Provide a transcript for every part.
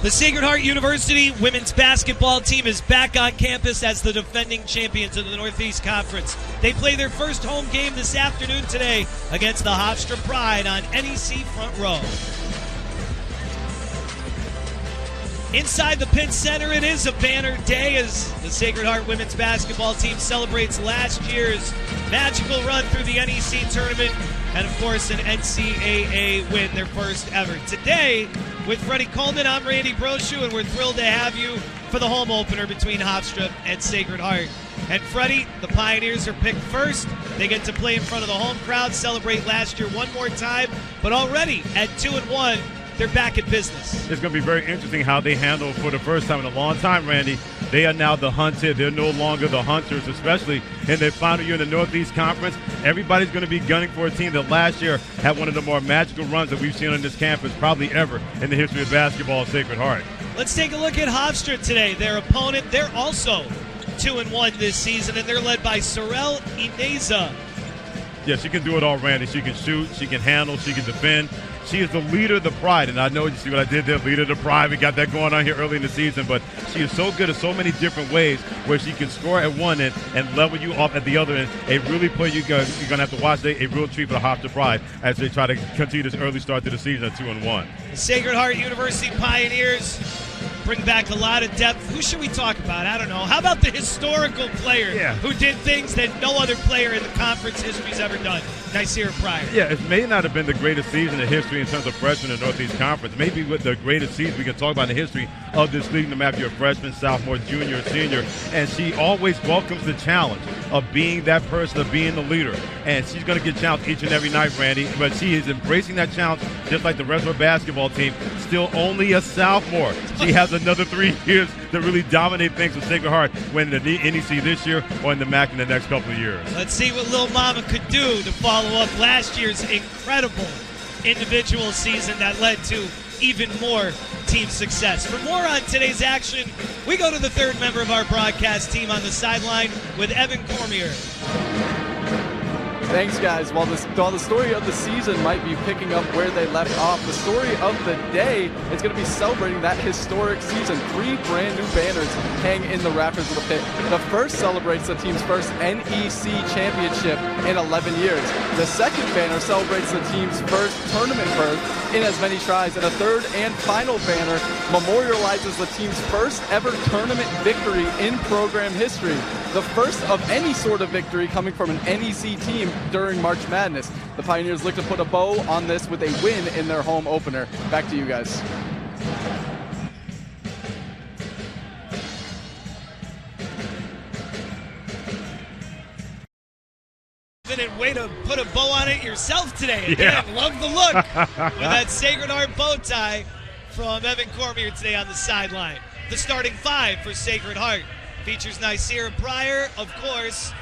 The Sacred Heart University women's basketball team is back on campus as the defending champions of the Northeast Conference. They play their first home game this afternoon today against the Hofstra Pride on NEC Front Row. Inside the Pit Center, it is a banner day as the Sacred Heart women's basketball team celebrates last year's magical run through the NEC tournament and, of course, an NCAA win, their first ever. Today, with Freddie Coleman, I'm Randy Brochu, and we're thrilled to have you for the home opener between Hofstra and Sacred Heart. And Freddie, the Pioneers are picked first. They get to play in front of the home crowd, celebrate last year one more time, but already at 2-1, they're back in business. It's going to be very interesting how they handle for the first time in a long time, Randy. They are now the hunted. They're no longer the hunters, especially in their final year in the Northeast Conference. Everybody's going to be gunning for a team that last year had one of the more magical runs that we've seen on this campus probably ever in the history of basketball at Sacred Heart. Let's take a look at Hofstra today. Their opponent, they're also 2-1 this season, and they're led by Sorel Ineza. Yeah, she can do it all, Randy. She can shoot, she can handle, she can defend. She is the leader of the Pride, and I know you see what I did there, leader of the Pride. We got that going on here early in the season, but she is so good at so many different ways where she can score at one end and level you off at the other end. A really play you're going to have to watch today, a real treat for the Hofstra Pride as they try to continue this early start to the season at 2-1. The Sacred Heart University Pioneers bring back a lot of depth. Who should we talk about? I don't know. How about the historical player who did things that no other player in the conference history's ever done? Nycera Pryor. Yeah, it may not have been the greatest season in history in terms of freshmen in the Northeast Conference. Maybe with the greatest season we can talk about in the history of this league, no matter if you're a freshman, sophomore, junior, or senior. And she always welcomes the challenge of being that person, of being the leader. And she's going to get challenged each and every night, Randy. But she is embracing that challenge just like the rest of her basketball team. Still only a sophomore. She has another 3 years to really dominate things with Sacred Heart when the NEC this year or in the MAC in the next couple of years. Let's see what Lil Mama could do to follow up last year's incredible individual season that led to even more team success. For more on today's action, we go to the third member of our broadcast team on the sideline with Evan Cormier. Thanks, guys. While the story of the season might be picking up where they left off, the story of the day is going to be celebrating that historic season. 3 brand new banners hang in the rafters of the pit. The first celebrates the team's first NEC championship in 11 years. The second banner celebrates the team's first tournament berth in as many tries. And the third and final banner memorializes the team's first ever tournament victory in program history. The first of any sort of victory coming from an NEC team during March Madness. The Pioneers look to put a bow on this with a win in their home opener. Back to you guys. Way to put a bow on it yourself today. Again, love the look with that Sacred Heart bow tie from Evan Cormier today on the sideline. The starting 5 for Sacred Heart features Nycera Pryor, of course,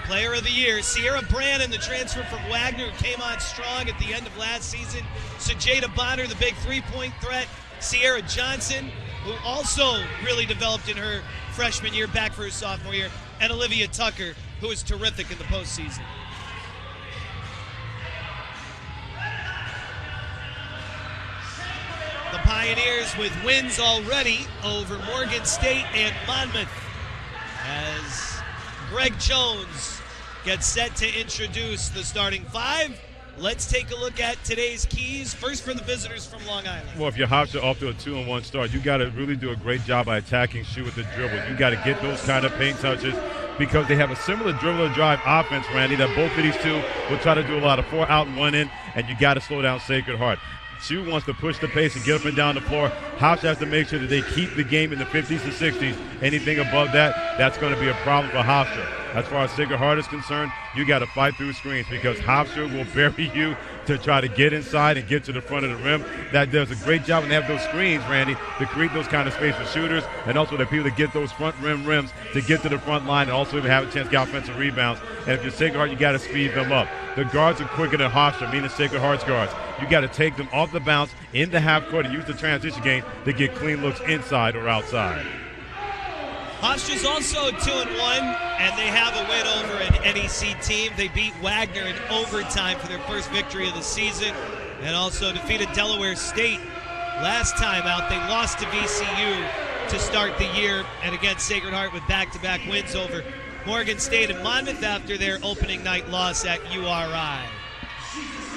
Player of the Year. Sierra Brandon, the transfer from Wagner, who came on strong at the end of last season. Sajeda Bonner, the big three-point threat. Sierra Johnson, who also really developed in her freshman year, back for her sophomore year. And Olivia Tucker, who is terrific in the postseason. The Pioneers with wins already over Morgan State and Monmouth as Greg Jones gets set to introduce the starting 5. Let's take a look at today's keys. First for the visitors from Long Island. Well, if you're Hofstra off to a 2-1 start, you got to really do a great job by attacking, shoot with the dribble. You got to get those kind of paint touches because they have a similar dribble and drive offense, Randy, that both of these two will try to do a lot of 4 out and 1 in, and you got to slow down Sacred Heart. She wants to push the pace and get up and down the floor. Hofstra has to make sure that they keep the game in the 50s and 60s. Anything above that, that's going to be a problem for Hofstra. As far as Sacred Heart is concerned, you got to fight through screens because Hofstra will bury you to try to get inside and get to the front of the rim. That does a great job when they have those screens, Randy, to create those kind of space for shooters and also the people that get those front rims to get to the front line and also even have a chance to get offensive rebounds. And if you're Sacred Heart, you got to speed them up. The guards are quicker than Hofstra, meaning Sacred Heart's guards. You got to take them off the bounce in the half court and use the transition game to get clean looks inside or outside. Hofstra's also 2-1, and they have a win over an NEC team. They beat Wagner in overtime for their first victory of the season, and also defeated Delaware State last time out. They lost to VCU to start the year, and again, Sacred Heart with back-to-back wins over Morgan State and Monmouth after their opening night loss at URI.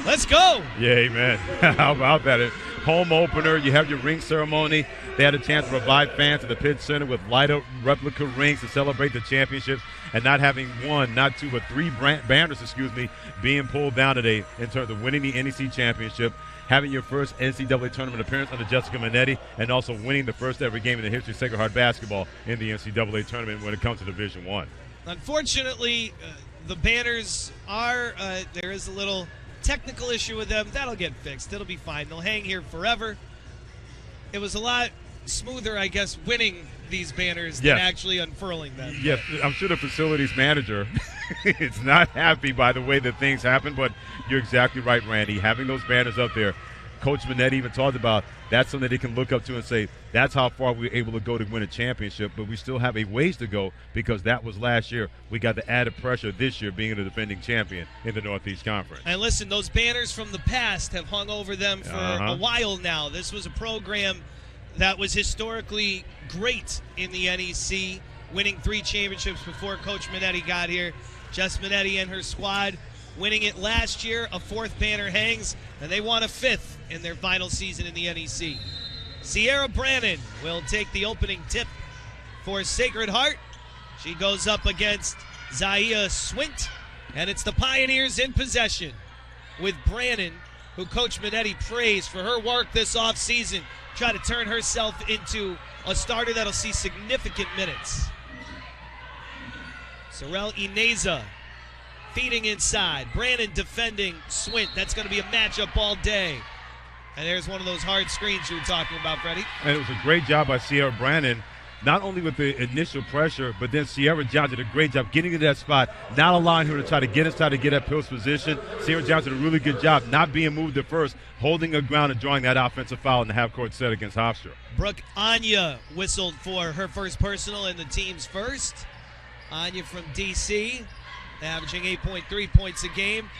Let's go. Yeah, man. How about that? Home opener, you have your ring ceremony. They had a chance to provide fans at the Pitt Center with light-up replica rings to celebrate the championships, and not having one, not two, but three banners, being pulled down today in terms of winning the NEC championship, having your first NCAA tournament appearance under Jessica Minetti, and also winning the first ever game in the history of Sacred Heart basketball in the NCAA tournament when it comes to Division I. Unfortunately, the banners are, there is a little technical issue with them. That'll get fixed. It'll be fine. They'll hang here forever. It was a lot smoother, I guess, winning these banners than actually unfurling them. Yes, I'm sure the facilities manager is not happy by the way that things happen, but you're exactly right, Randy. Having those banners up there, Coach Minetti even talked about that's something they can look up to and say, that's how far we were able to go to win a championship, but we still have a ways to go because that was last year. We got the added pressure this year being the defending champion in the Northeast Conference. And listen, those banners from the past have hung over them for a while now. This was a program that was historically great in the NEC, winning 3 championships before Coach Minetti got here. Jess Minetti and her squad winning it last year. A 4th banner hangs, and they won a 5th in their final season in the NEC. Sierra Brannon will take the opening tip for Sacred Heart. She goes up against Zaya Swint, and it's the Pioneers in possession with Brannon, who Coach Minetti praised for her work this offseason, try to turn herself into a starter that'll see significant minutes. Sorel Ineza feeding inside. Brannon defending Swint. That's going to be a matchup all day. And there's one of those hard screens you were talking about, Freddie. And it was a great job by Sierra Brannon, not only with the initial pressure, but then Sierra Johnson did a great job getting into that spot, not allowing her to try to get inside to get at Pill's position. Sierra Johnson did a really good job not being moved at first, holding her ground and drawing that offensive foul in the half-court set against Hofstra. Brooke Anya whistled for her first personal and the team's first. Anya from D.C., averaging 8.3 points a game.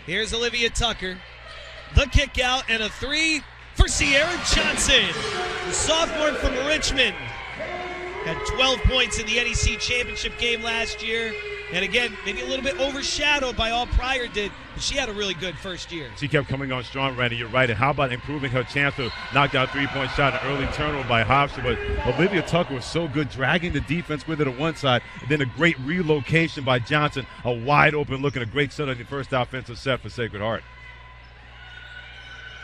Here's Olivia Tucker. The kick out and a 3 for Sierra Johnson, the sophomore from Richmond. Had 12 points in the NEC championship game last year. And again, maybe a little bit overshadowed by all Pryor did, but she had a really good first year. She kept coming on strong, Randy. You're right. And how about improving her chance to knock down a 3-point shot, an early turnover by Hofstra? But Olivia Tucker was so good, dragging the defense with her to one side. And then a great relocation by Johnson, a wide open look and a great set on the first offensive set for Sacred Heart.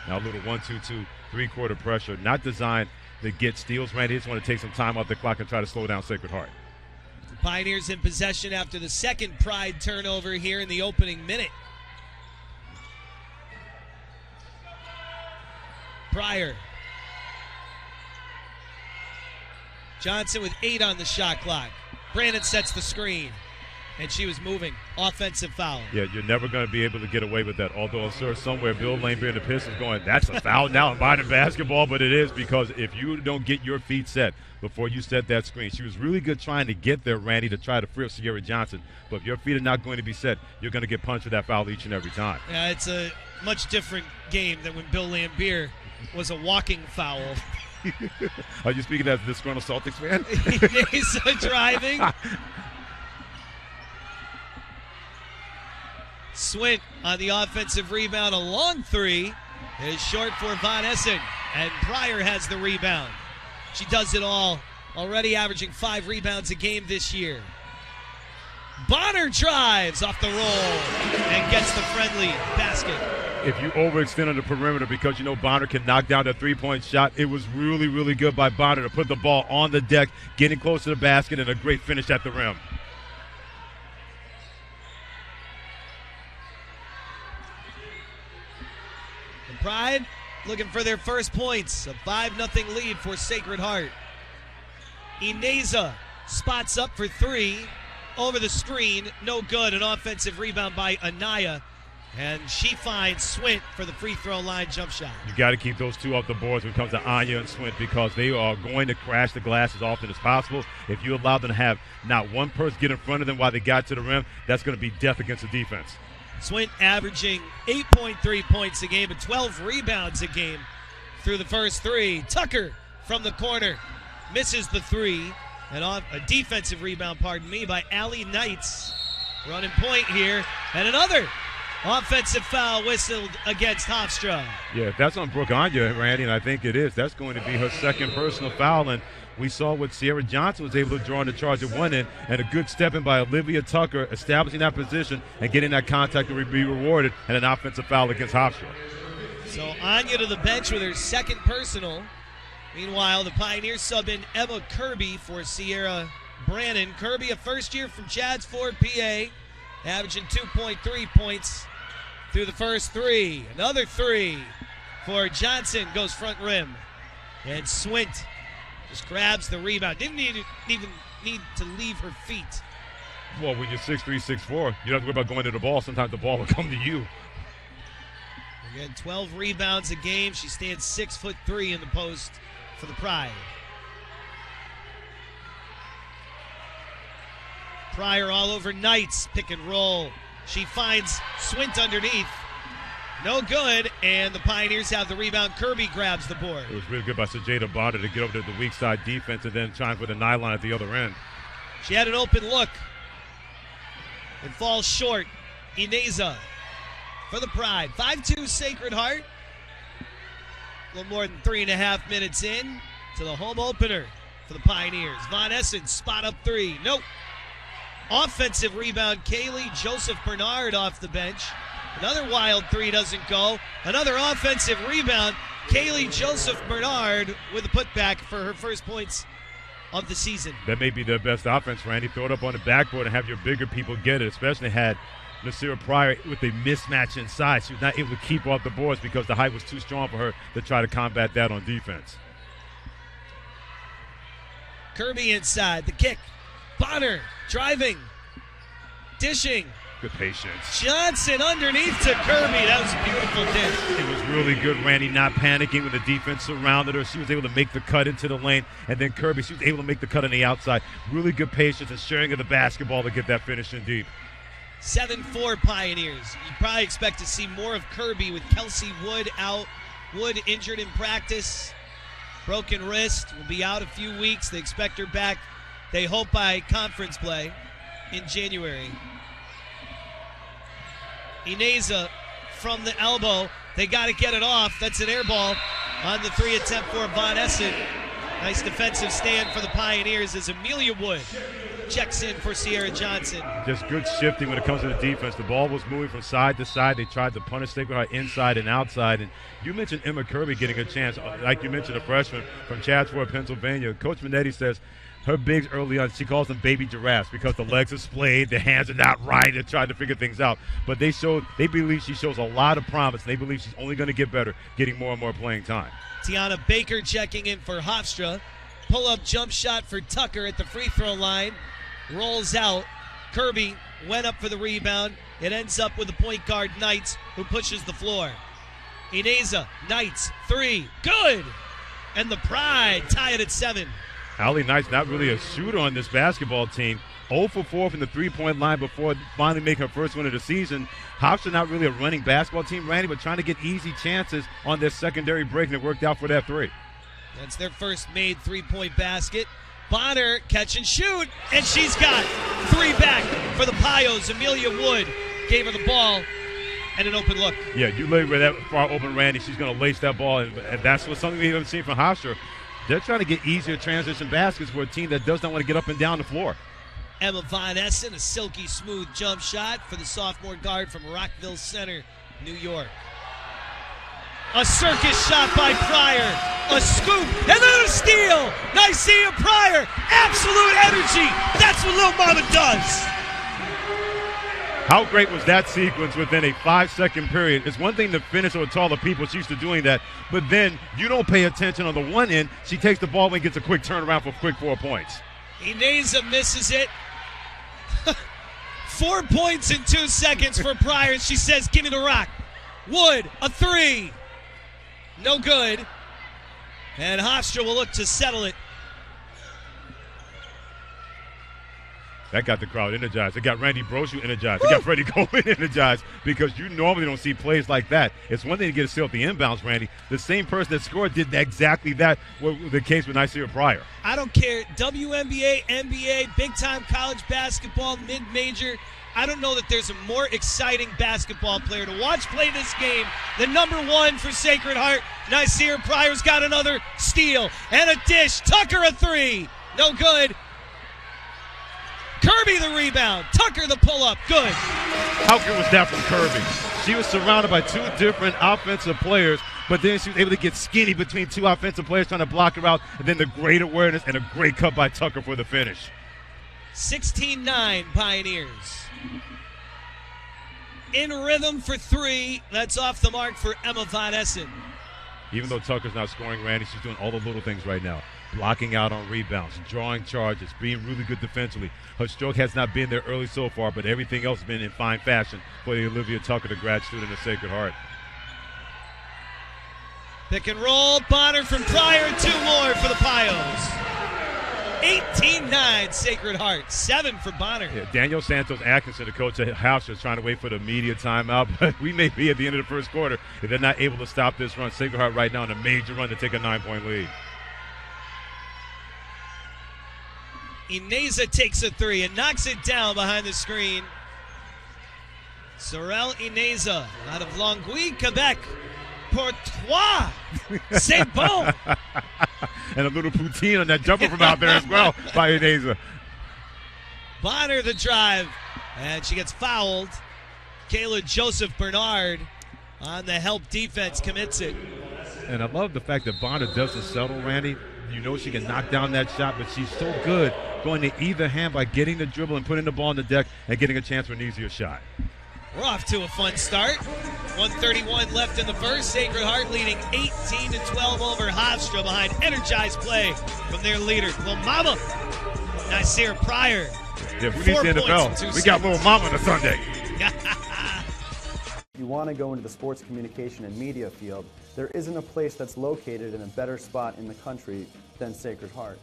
Now a little 1-2-2, 3-quarter pressure, not designed to get steals. Randy just want to take some time off the clock and try to slow down Sacred Heart. Pioneers in possession after the second Pride turnover here in the opening minute. Pryor. Johnson with 8 on the shot clock. Brandon sets the screen. And she was moving. Offensive foul. Yeah, you're never going to be able to get away with that. Although I'm sure somewhere Bill Lanebeer and the Pistons going, that's a foul now in modern basketball. But it is, because if you don't get your feet set before you set that screen. She was really good trying to get there, Randy, to try to free up Sierra Johnson. But if your feet are not going to be set, you're going to get punched with that foul each and every time. Yeah, it's a much different game than when Bill Lanebeer was a walking foul. Are you speaking as a disgruntled Celtics fan? He's driving. Swint on the offensive rebound, a long 3. It is short for Von Essen, and Pryor has the rebound. She does it all, already averaging 5 rebounds a game this year. Bonner drives off the roll and gets the friendly basket. If you overextend on the perimeter because you know Bonner can knock down that 3-point shot, it was really, really good by Bonner to put the ball on the deck, getting close to the basket, and a great finish at the rim. Pride looking for their first points. A 5-0 lead for Sacred Heart. Ineza spots up for 3. Over the screen, no good. An offensive rebound by Anaya. And she finds Swint for the free throw line jump shot. You got to keep those two off the boards when it comes to Anya and Swint, because they are going to crash the glass as often as possible. If you allow them to have not one person get in front of them while they got to the rim, that's going to be death against the defense. Swint averaging 8.3 points a game and 12 rebounds a game. through the first three. Tucker from the corner misses the three. And off a defensive rebound, by Allie Knights. Running point here. And another offensive foul whistled against Hofstra. Yeah, if that's on Brooke Anya, Randy, and I think it is, that's going to be her second personal foul. And we saw what Sierra Johnson was able to draw on the charge at one end, and a good step in by Olivia Tucker, establishing that position and getting that contact to be rewarded, and an offensive foul against Hofstra. So Anya to the bench with her second personal. Meanwhile, the Pioneers sub in Emma Kirby for Sierra Brannon. Kirby, a first year from Chadds Ford, PA, averaging 2.3 points through the first three. Another three for Johnson, goes front rim. And Swint just grabs the rebound. Didn't even need to leave her feet. Well, when you're 6'3", 6'4", you don't have to worry about going to the ball. Sometimes the ball will come to you. Again, 12 rebounds a game. She stands 6'3" in the post for the Pride. Pryor all over Knights, pick and roll. She finds Swint underneath. No good, and the Pioneers have the rebound. Kirby grabs the board. It was really good by Sajeda Bonner to get over to the weak side defense and then trying for the nylon at the other end. She had an open look. It falls short. Ineza for the Pride. 5-2 Sacred Heart. A little more than 3.5 minutes in to the home opener for the Pioneers. Von Essen, spot up three. Nope. Offensive rebound, Kaylee Joseph Bernard off the bench. Another wild three doesn't go. Another offensive rebound, Kaylee Joseph Bernard with a putback for her first points of the season. That may be their best offense, Randy. Throw it up on the backboard and have your bigger people get it, especially had Nasira Pryor with a mismatch inside. She was not able to keep off the boards because the height was too strong for her to try to combat that on defense. Kirby inside, the kick. Bonner driving, dishing. Good patience. Johnson underneath to Kirby. That was a beautiful dish. It was really good, Randy, not panicking when the defense surrounded her. She was able to make the cut into the lane. And then Kirby, she was able to make the cut on the outside. Really good patience and sharing of the basketball to get that finish in deep. 7-4 Pioneers. You probably expect to see more of Kirby with Kelsey Wood out. Wood injured in practice. Broken wrist. Will be out a few weeks. They expect her back, they hope, by conference play in January. Ineza from the elbow. They got to get it off. That's an air ball on the three attempt for Von Essen. Nice defensive stand for the Pioneers as Amelia Wood checks in for Sierra Johnson. Just good shifting when it comes to the defense. The ball was moving from side to side. They tried to punish Sacred Heart inside and outside. And you mentioned Emma Kirby getting a chance. Like you mentioned, a freshman from Chaddsford, Pennsylvania. Coach Minetti says her bigs early on, she calls them baby giraffes because the legs are splayed, the hands are not right. They're trying to figure things out. But they believe she shows a lot of promise. They believe she's only going to get better, getting more and more playing time. Tiana Baker checking in for Hofstra. Pull-up jump shot for Tucker at the free throw line. Rolls out. Kirby went up for the rebound. It ends up with the point guard, Knights, who pushes the floor. Ineza, Knights, three. Good! And the Pride tie it at 7. Allie Knights not really a shooter on this basketball team. 0 for 4 from the three-point line before finally making her first win of the season. Hofstra not really a running basketball team, Randy, but trying to get easy chances on their secondary break, and it worked out for that three. That's their first made three-point basket. Bonner catch and shoot, and she's got three back for the Pios. Amelia Wood gave her the ball and an open look. Yeah, you lay with that far open, Randy. She's going to lace that ball, and that's something we haven't seen from Hofstra. They're trying to get easier transition baskets for a team that does not want to get up and down the floor. Emma Von Essen, a silky smooth jump shot for the sophomore guard from Rockville Center, New York. A circus shot by Pryor. A scoop, and then a steal. Nice seeing Pryor. Absolute energy. That's what Lil Mama does. How great was that sequence within a 5-second period? It's one thing to finish with taller people. She's used to doing that. But then you don't pay attention on the one end. She takes the ball and gets a quick turnaround for quick 4 points. Ineza misses it. 4 points in 2 seconds for Pryor. She says, give me the rock. Wood, a three. No good. And Hofstra will look to settle it. That got the crowd energized. It got Randy Brochu energized. It got Freddie Coleman energized because you normally don't see plays like that. It's one thing to get a steal at the inbounds, Randy. The same person that scored did exactly that. Was the case with Nasir Pryor. I don't care. WNBA, NBA, big-time college basketball, mid-major. I don't know that there's a more exciting basketball player to watch play this game than number 1 for Sacred Heart. Nasir Pryor's got another steal and a dish. Tucker a 3. No good. Kirby the rebound. Tucker the pull-up. Good. How good was that from Kirby? She was surrounded by 2 different offensive players, but then she was able to get skinny between 2 offensive players trying to block her out, and then the great awareness and a great cut by Tucker for the finish. 16-9 Pioneers. In rhythm for 3. That's off the mark for Emma Von Essen. Even though Tucker's not scoring, Randy, she's doing all the little things right now. Blocking out on rebounds, drawing charges, being really good defensively. Her stroke has not been there early so far, but everything else has been in fine fashion for the Olivia Tucker, the grad student of Sacred Heart. Pick and roll. Bonner from Pryor. 2 more for the Pios. 18-9 Sacred Heart. 7 for Bonner. Yeah, Daniel Santos Atkinson, the coach at Hofstra, is trying to wait for the media timeout, but we may be at the end of the first quarter if they're not able to stop this run. Sacred Heart right now in a major run to take a 9-point lead. Ineza takes a 3 and knocks it down behind the screen. Sorel Ineza out of Longueuil, Quebec. Portois. C'est bon. And a little poutine on that jumper from out there as well by Ineza. Bonner the drive, and she gets fouled. Kayla Joseph Bernard on the help defense commits it. And I love the fact that Bonner doesn't settle, Randy. You know she can knock down that shot, but she's so good going to either hand by getting the dribble and putting the ball on the deck and getting a chance for an easier shot. We're off to a fun start. 1:31 left in the first. Sacred Heart leading 18-12 over Hofstra behind energized play from their leader, Lil Mama Nasir Pryor. Yeah, who needs the NFL? We got Lil Mama on a Sunday. You want to go into the sports communication and media field, there isn't a place that's located in a better spot in the country than Sacred Heart.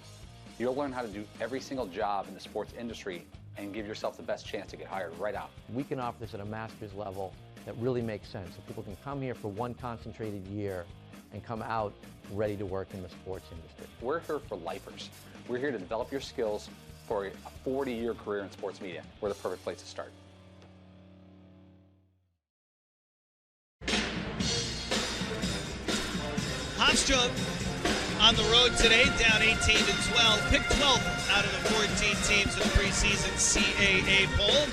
You'll learn how to do every single job in the sports industry and give yourself the best chance to get hired right out. We can offer this at a master's level that really makes sense. So people can come here for one concentrated year and come out ready to work in the sports industry. We're here for lifers. We're here to develop your skills for a 40-year career in sports media. We're the perfect place to start. Hofstra on the road today, down 18-12. Picked 12th out of the 14 teams in the preseason CAA poll.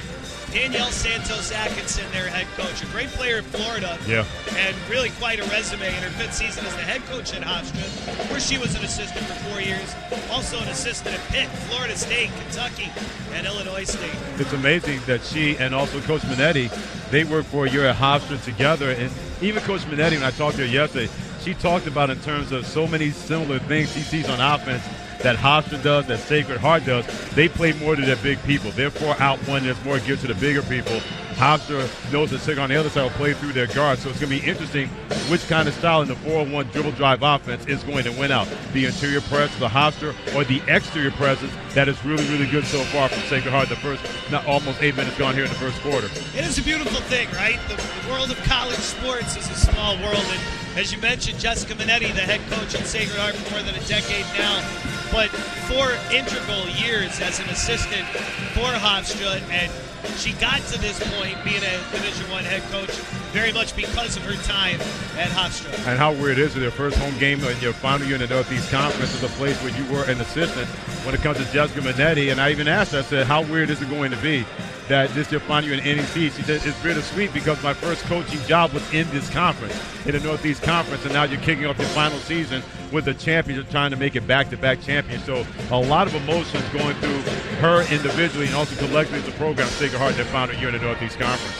Danielle Santos Atkinson, their head coach, a great player in Florida. Yeah. And really quite a resume in her 5th season as the head coach at Hofstra, where she was an assistant for 4 years. Also an assistant at Pitt, Florida State, Kentucky, and Illinois State. It's amazing that she and also Coach Minetti, they worked for a year at Hofstra together. And even Coach Minetti, when I talked to her yesterday, she talked about in terms of so many similar things she sees on offense that Hofstra does, that Sacred Heart does. They play more to their big people. Therefore, out one that's more geared to the bigger people. Hofstra knows that Sacred on the other side will play through their guards. So it's going to be interesting which kind of style in the 4-on-1 dribble drive offense is going to win out. The interior press, the Hofstra, or the exterior presence that is really, really good so far from Sacred Heart. The first, almost 8 minutes gone here in the first quarter. It is a beautiful thing, right? The world of college sports is a small world. And as you mentioned, Jessica Minetti, the head coach at Sacred Heart for more than a decade now, but 4 integral years as an assistant for Hofstra, and she got to this point being a Division I head coach very much because of her time at Hofstra. And how weird is it, their first home game in your final year in the Northeast Conference is a place where you were an assistant when it comes to Jessica Minetti. And I even asked her, I said, how weird is it going to be that this year final year in NEC? She said, it's bittersweet because my first coaching job was in this conference, in the Northeast Conference, and now you're kicking off your final season with the champions, trying to make it back-to-back champions. So a lot of emotions going through her individually and also collectively as a program, Sacred Heart, that found her year in the Northeast Conference.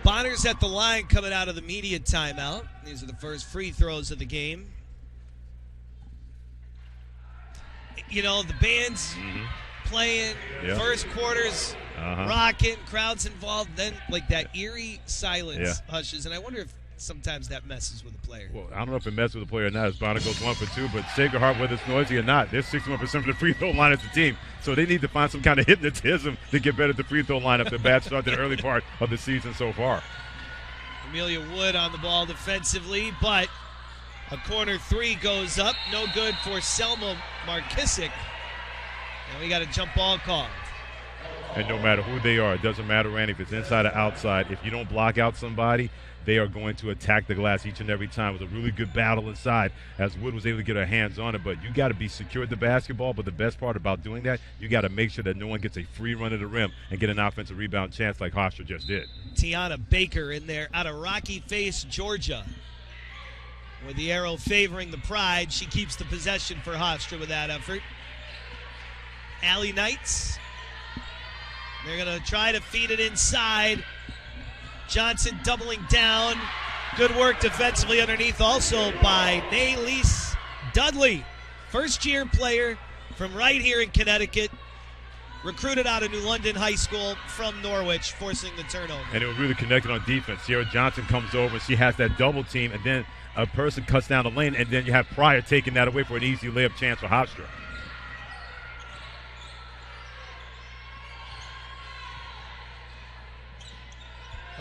Bonner's at the line coming out of the media timeout. These are the first free throws of the game. You know, the band's playing, first quarter's rocking, crowd's involved, then like that eerie silence hushes. And I wonder if sometimes that messes with a player. Well, I don't know if it messes with a player or not. As Bonner goes 1 for 2, but Sacred Heart, whether it's noisy or not, they're 61% from the free throw line as a team. So they need to find some kind of hypnotism to get better at the free throw line after a bad start to the early part of the season so far. Amelia Wood on the ball defensively, but a corner three goes up. No good for Selma Markisic. And we got a jump ball called. And no matter who they are, it doesn't matter, Randy, if it's inside or outside, if you don't block out somebody, they are going to attack the glass each and every time. It was a really good battle inside as Wood was able to get her hands on it. But you got to be secure at the basketball. But the best part about doing that, you got to make sure that no one gets a free run at the rim and get an offensive rebound chance like Hofstra just did. Tiana Baker in there out of Rocky Face, Georgia. With the arrow favoring the Pride, she keeps the possession for Hofstra with that effort. Allie Knights. They're going to try to feed it inside. Johnson doubling down. Good work defensively underneath also by Naylise Dudley. First-year player from right here in Connecticut. Recruited out of New London High School from Norwich, forcing the turnover. And it was really connected on defense. Sierra Johnson comes over, and she has that double team, and then a person cuts down the lane, and then you have Pryor taking that away for an easy layup chance for Hofstra.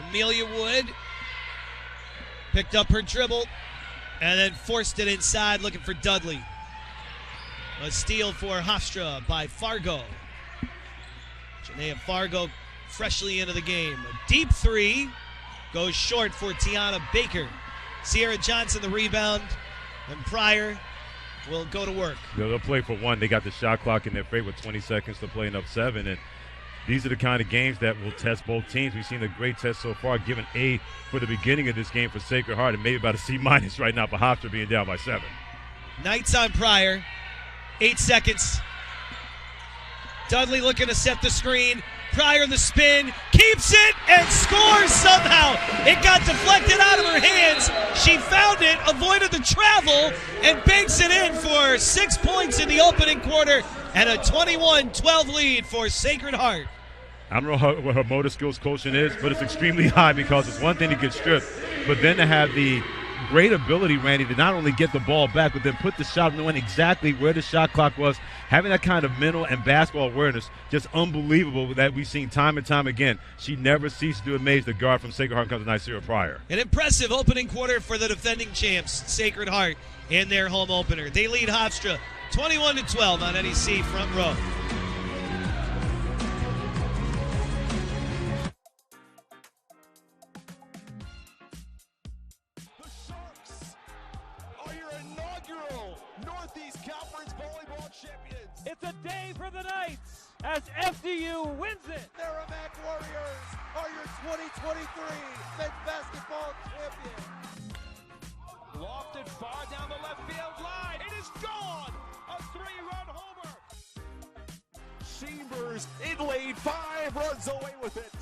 Amelia Wood picked up her dribble and then forced it inside looking for Dudley. A steal for Hofstra by Fargo. Janaea Fargo freshly into the game. A deep three goes short for Tiana Baker. Sierra Johnson the rebound, and Pryor will go to work. They'll play for one. They got the shot clock in their favor with 20 seconds to play and up 7. And these are the kind of games that will test both teams. We've seen a great test so far, given A for the beginning of this game for Sacred Heart, and maybe about a C- right now for Hofstra being down by 7. Knights on Pryor. 8 seconds. Dudley looking to set the screen. Pryor the spin, keeps it, and scores somehow. It got deflected out of her hands. She found it, avoided the travel, and banks it in for 6 points in the opening quarter and a 21-12 lead for Sacred Heart. I don't know what her motor skills quotient is, but it's extremely high because it's one thing to get stripped, but then to have the great ability, Randy, to not only get the ball back, but then put the shot, knowing exactly where the shot clock was, having that kind of mental and basketball awareness, just unbelievable that we've seen time and time again. She never ceased to amaze the guard from Sacred Heart comes tonight, Sierra Pryor. An impressive opening quarter for the defending champs, Sacred Heart, in their home opener. They lead Hofstra 21-12 on NEC Front Row. It's a day for the Knights as FDU wins it. Merrimack Warriors are your 2023 men's basketball champions. Lofted far down the left field line. It is gone. A 3-run homer. Chambers in lane 5 runs away with it.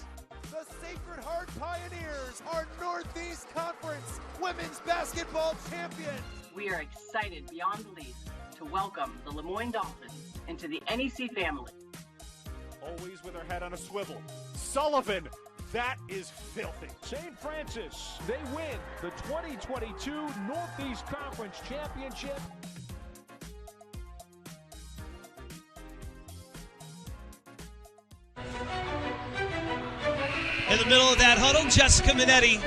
The Sacred Heart Pioneers are Northeast Conference women's basketball champions. We are excited beyond belief to welcome the Lemoyne Dolphins into the NEC family. Always with her head on a swivel. Sullivan, that is filthy. St. Francis, they win the 2022 Northeast Conference Championship. In the middle of that huddle, Jessica Minetti.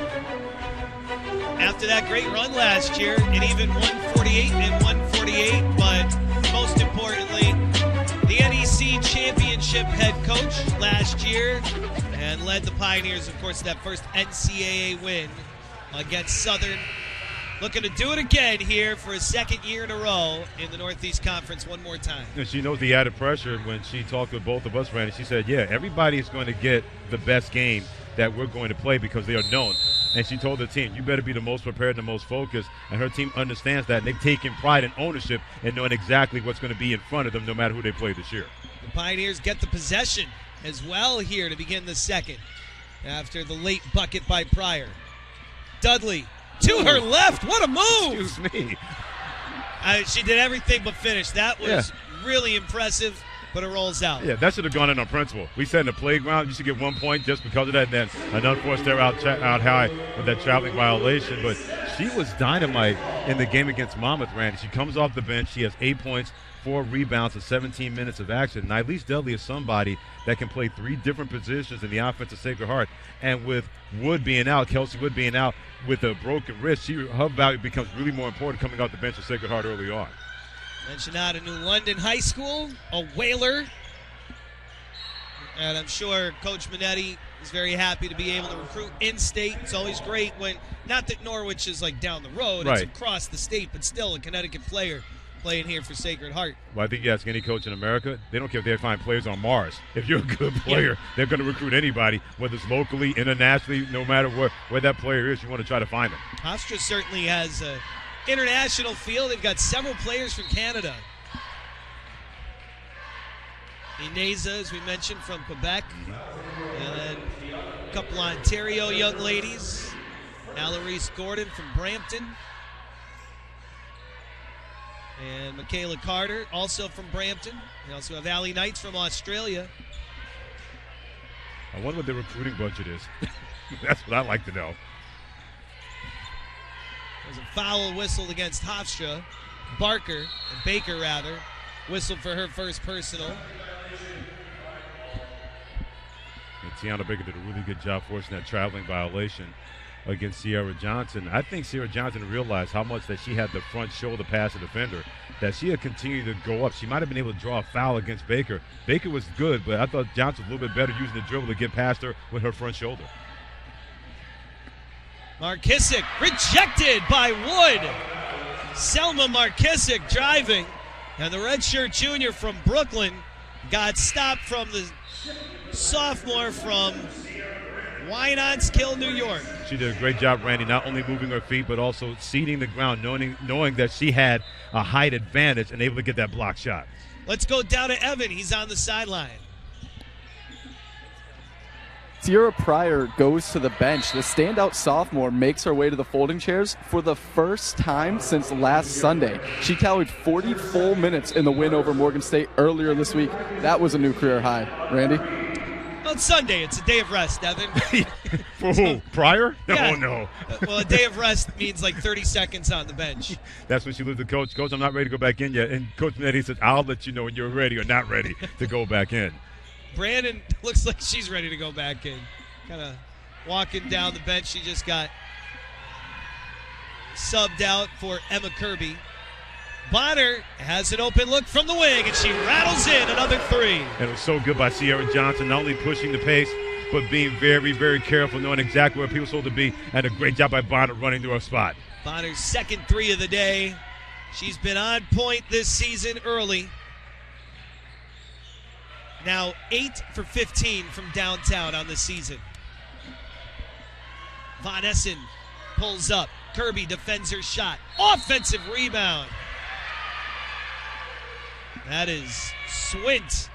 After that great run last year, it even 148 and 148, but most importantly, the NEC championship head coach last year and led the Pioneers, of course, that first NCAA win against Southern. Looking to do it again here for a second year in a row in the Northeast Conference one more time. And she knows the added pressure. When she talked with both of us, Randy, she said, yeah, everybody is going to get the best game that we're going to play because they are known. And she told the team, you better be the most prepared and the most focused. And her team understands that. And they've taken pride and ownership in knowing exactly what's going to be in front of them no matter who they play this year. The Pioneers get the possession as well here to begin the second after the late bucket by Pryor. Dudley to her left. What a move. Excuse me. She did everything but finish. That was really impressive. but it rolls out. Yeah, that should have gone in on principle. We said in the playground you should get 1 point just because of that, and then an unforced error out high with that traveling violation. But she was dynamite in the game against Monmouth, Randy. She comes off the bench. She has 8 points, 4 rebounds, and 17 minutes of action. And Elise Dudley is somebody that can play 3 different positions in the offense of Sacred Heart. And with Wood being out, Kelsey Wood being out with a broken wrist, her value becomes really more important coming off the bench of Sacred Heart early on. Mentioned out of New London High School, a Whaler. And I'm sure Coach Minetti is very happy to be able to recruit in-state. It's always great when, not that Norwich is like down the road, right. It's across the state, but still a Connecticut player playing here for Sacred Heart. Well, I think you ask any coach in America, they don't care if they find players on Mars. If you're a good player, they're going to recruit anybody, whether it's locally, internationally, no matter where that player is, you want to try to find them. Hofstra certainly has an international feel. They've got several players from Canada. Ineza, as we mentioned, from Quebec. And then a couple Ontario young ladies. Alarise Gordon from Brampton. And Michaela Carter, also from Brampton. We also have Allie Knights from Australia. I wonder what their recruiting budget is. That's what I'd like to know. There's a foul whistled against Hofstra. Baker rather, whistled for her first personal. And Tiana Baker did a really good job forcing that traveling violation against Sierra Johnson. I think Sierra Johnson realized how much that she had the front shoulder pass the defender, that she had continued to go up. She might have been able to draw a foul against Baker. Baker was good, but I thought Johnson was a little bit better using the dribble to get past her with her front shoulder. Markissick rejected by Wood. Selma Markissick driving, and the redshirt junior from Brooklyn got stopped from the sophomore from Wynantskill, New York. She did a great job, Randy, not only moving her feet, but also seeding the ground, knowing that she had a height advantage and able to get that block shot. Let's go down to Evan. He's on the sideline. Sierra Pryor goes to the bench. The standout sophomore makes her way to the folding chairs for the first time since last Sunday. She tallied 40 full minutes in the win over Morgan State earlier this week. That was a new career high. Randy? Well, it's Sunday. It's a day of rest, Evan. For who? Pryor? No, yeah. no. Well, a day of rest means like 30 seconds on the bench. That's when she looked at Coach. Coach, I'm not ready to go back in yet. And Coach Netti said, I'll let you know when you're ready or not ready to go back in. Brandon looks like she's ready to go back in. Kind of walking down the bench. She just got subbed out for Emma Kirby. Bonner has an open look from the wing, and she rattles in another 3. And it was so good by Sierra Johnson, not only pushing the pace, but being very, very careful, knowing exactly where people were supposed to be, and a great job by Bonner running to her spot. Bonner's second 3 of the day. She's been on point this season early. Now 8 for 15 from downtown on the season. Von Essen pulls up. Kirby defends her shot. Offensive rebound. That is Swint,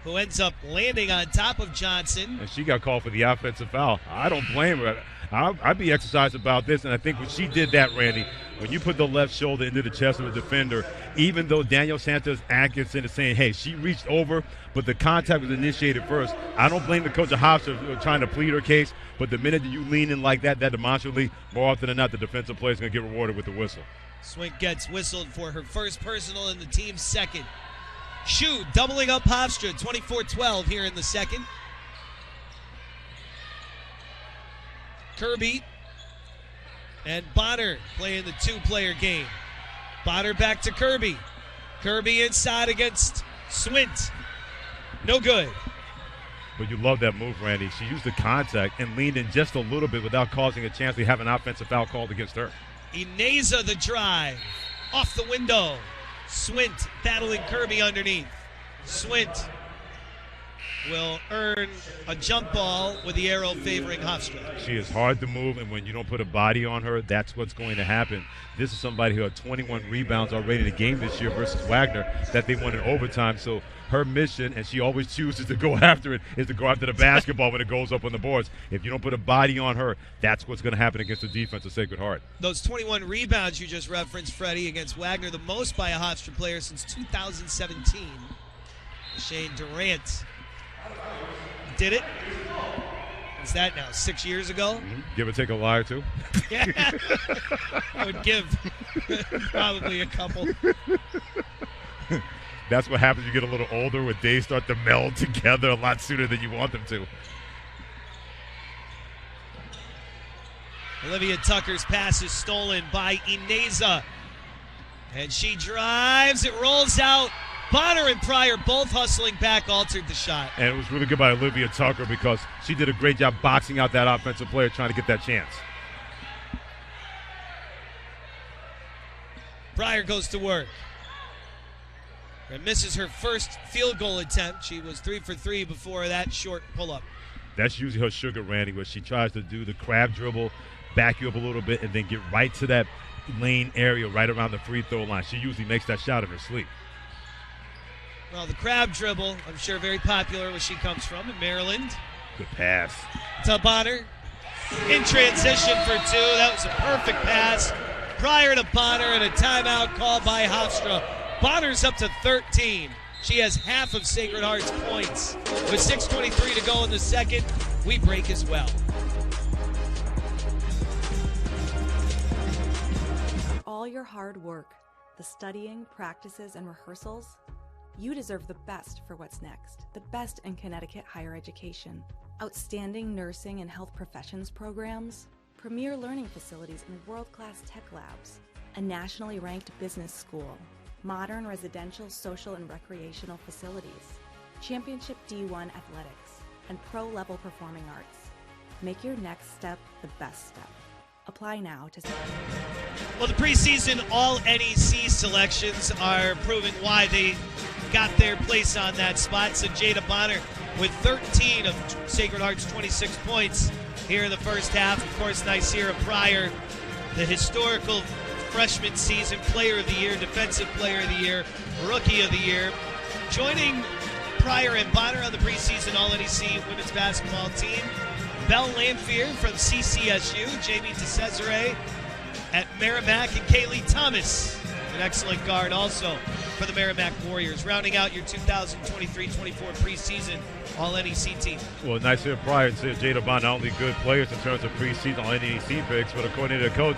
who ends up landing on top of Johnson. And she got called for the offensive foul. I don't blame her. I'd be exercised about this, and I think when she did that, Randy, when you put the left shoulder into the chest of a defender, even though Daniel Santos-Atkinson is saying, hey, she reached over, but the contact was initiated first. I don't blame the coach of Hofstra for trying to plead her case, but the minute that you lean in like that demonstrably, more often than not, the defensive player is going to get rewarded with the whistle. Swink gets whistled for her first personal and the team's second. Shu doubling up Hofstra, 24-12 here in the second. Kirby and Bonner playing the 2-player game. Bonner back to Kirby. Kirby inside against Swint. No good. But you love that move, Randy. She used the contact and leaned in just a little bit without causing a chance to have an offensive foul called against her. Ineza the drive. Off the window. Swint battling Kirby underneath. Swint will earn a jump ball with the arrow favoring Hofstra. She is hard to move, and when you don't put a body on her, that's what's going to happen. This is somebody who had 21 rebounds already in the game this year versus Wagner that they won in overtime. So her mission, and she always chooses to go after it, is to go after the basketball when it goes up on the boards. If you don't put a body on her, that's what's going to happen against the defense of Sacred Heart. Those 21 rebounds you just referenced, Freddie, against Wagner, the most by a Hofstra player since 2017. Shane Durant did it. What's that now, 6 years ago? Mm-hmm. Give or take a lie or two. Yeah. I would give probably a couple. That's what happens. You get a little older when days start to meld together a lot sooner than you want them to. Olivia Tucker's pass is stolen by Ineza. And she drives. It rolls out. Bonner and Pryor both hustling back, altered the shot. And it was really good by Olivia Tucker because she did a great job boxing out that offensive player trying to get that chance. Pryor goes to work. And misses her first field goal attempt. She was 3 for 3 before that short pull-up. That's usually her sugar, Randy, where she tries to do the crab dribble, back you up a little bit, and then get right to that lane area right around the free throw line. She usually makes that shot in her sleep. Well, the crab dribble, I'm sure very popular where she comes from in Maryland. Good pass. To Bonner. In transition for two. That was a perfect pass. Prior to Bonner and a timeout called by Hofstra. Bonner's up to 13. She has half of Sacred Heart's points. With 6:23 to go in the second, we break as well. For all your hard work, the studying, practices, and rehearsals, you deserve the best for what's next. The best in Connecticut higher education. Outstanding nursing and health professions programs, premier learning facilities and world-class tech labs, a nationally ranked business school, modern residential, social, and recreational facilities, championship D1 athletics, and pro-level performing arts. Make your next step the best step. Apply now to Well, the preseason All-NEC selections are proving why they got their place on that spot. So Jada Bonner with 13 of Sacred Heart's 26 points here in the first half. Of course, Nicira Pryor, the historical freshman season player of the year, defensive player of the year, rookie of the year. Joining Pryor and Bonner on the preseason All-NEC women's basketball team, Belle Lanphier from CCSU, Jamie DeCesare at Merrimack, and Kaylee Thomas, an excellent guard also for the Merrimack Warriors, rounding out your 2023-24 preseason All-NEC team. Well, nice here Pryor and Jada Bond, not only good players in terms of preseason All-NEC picks, but according to the coach,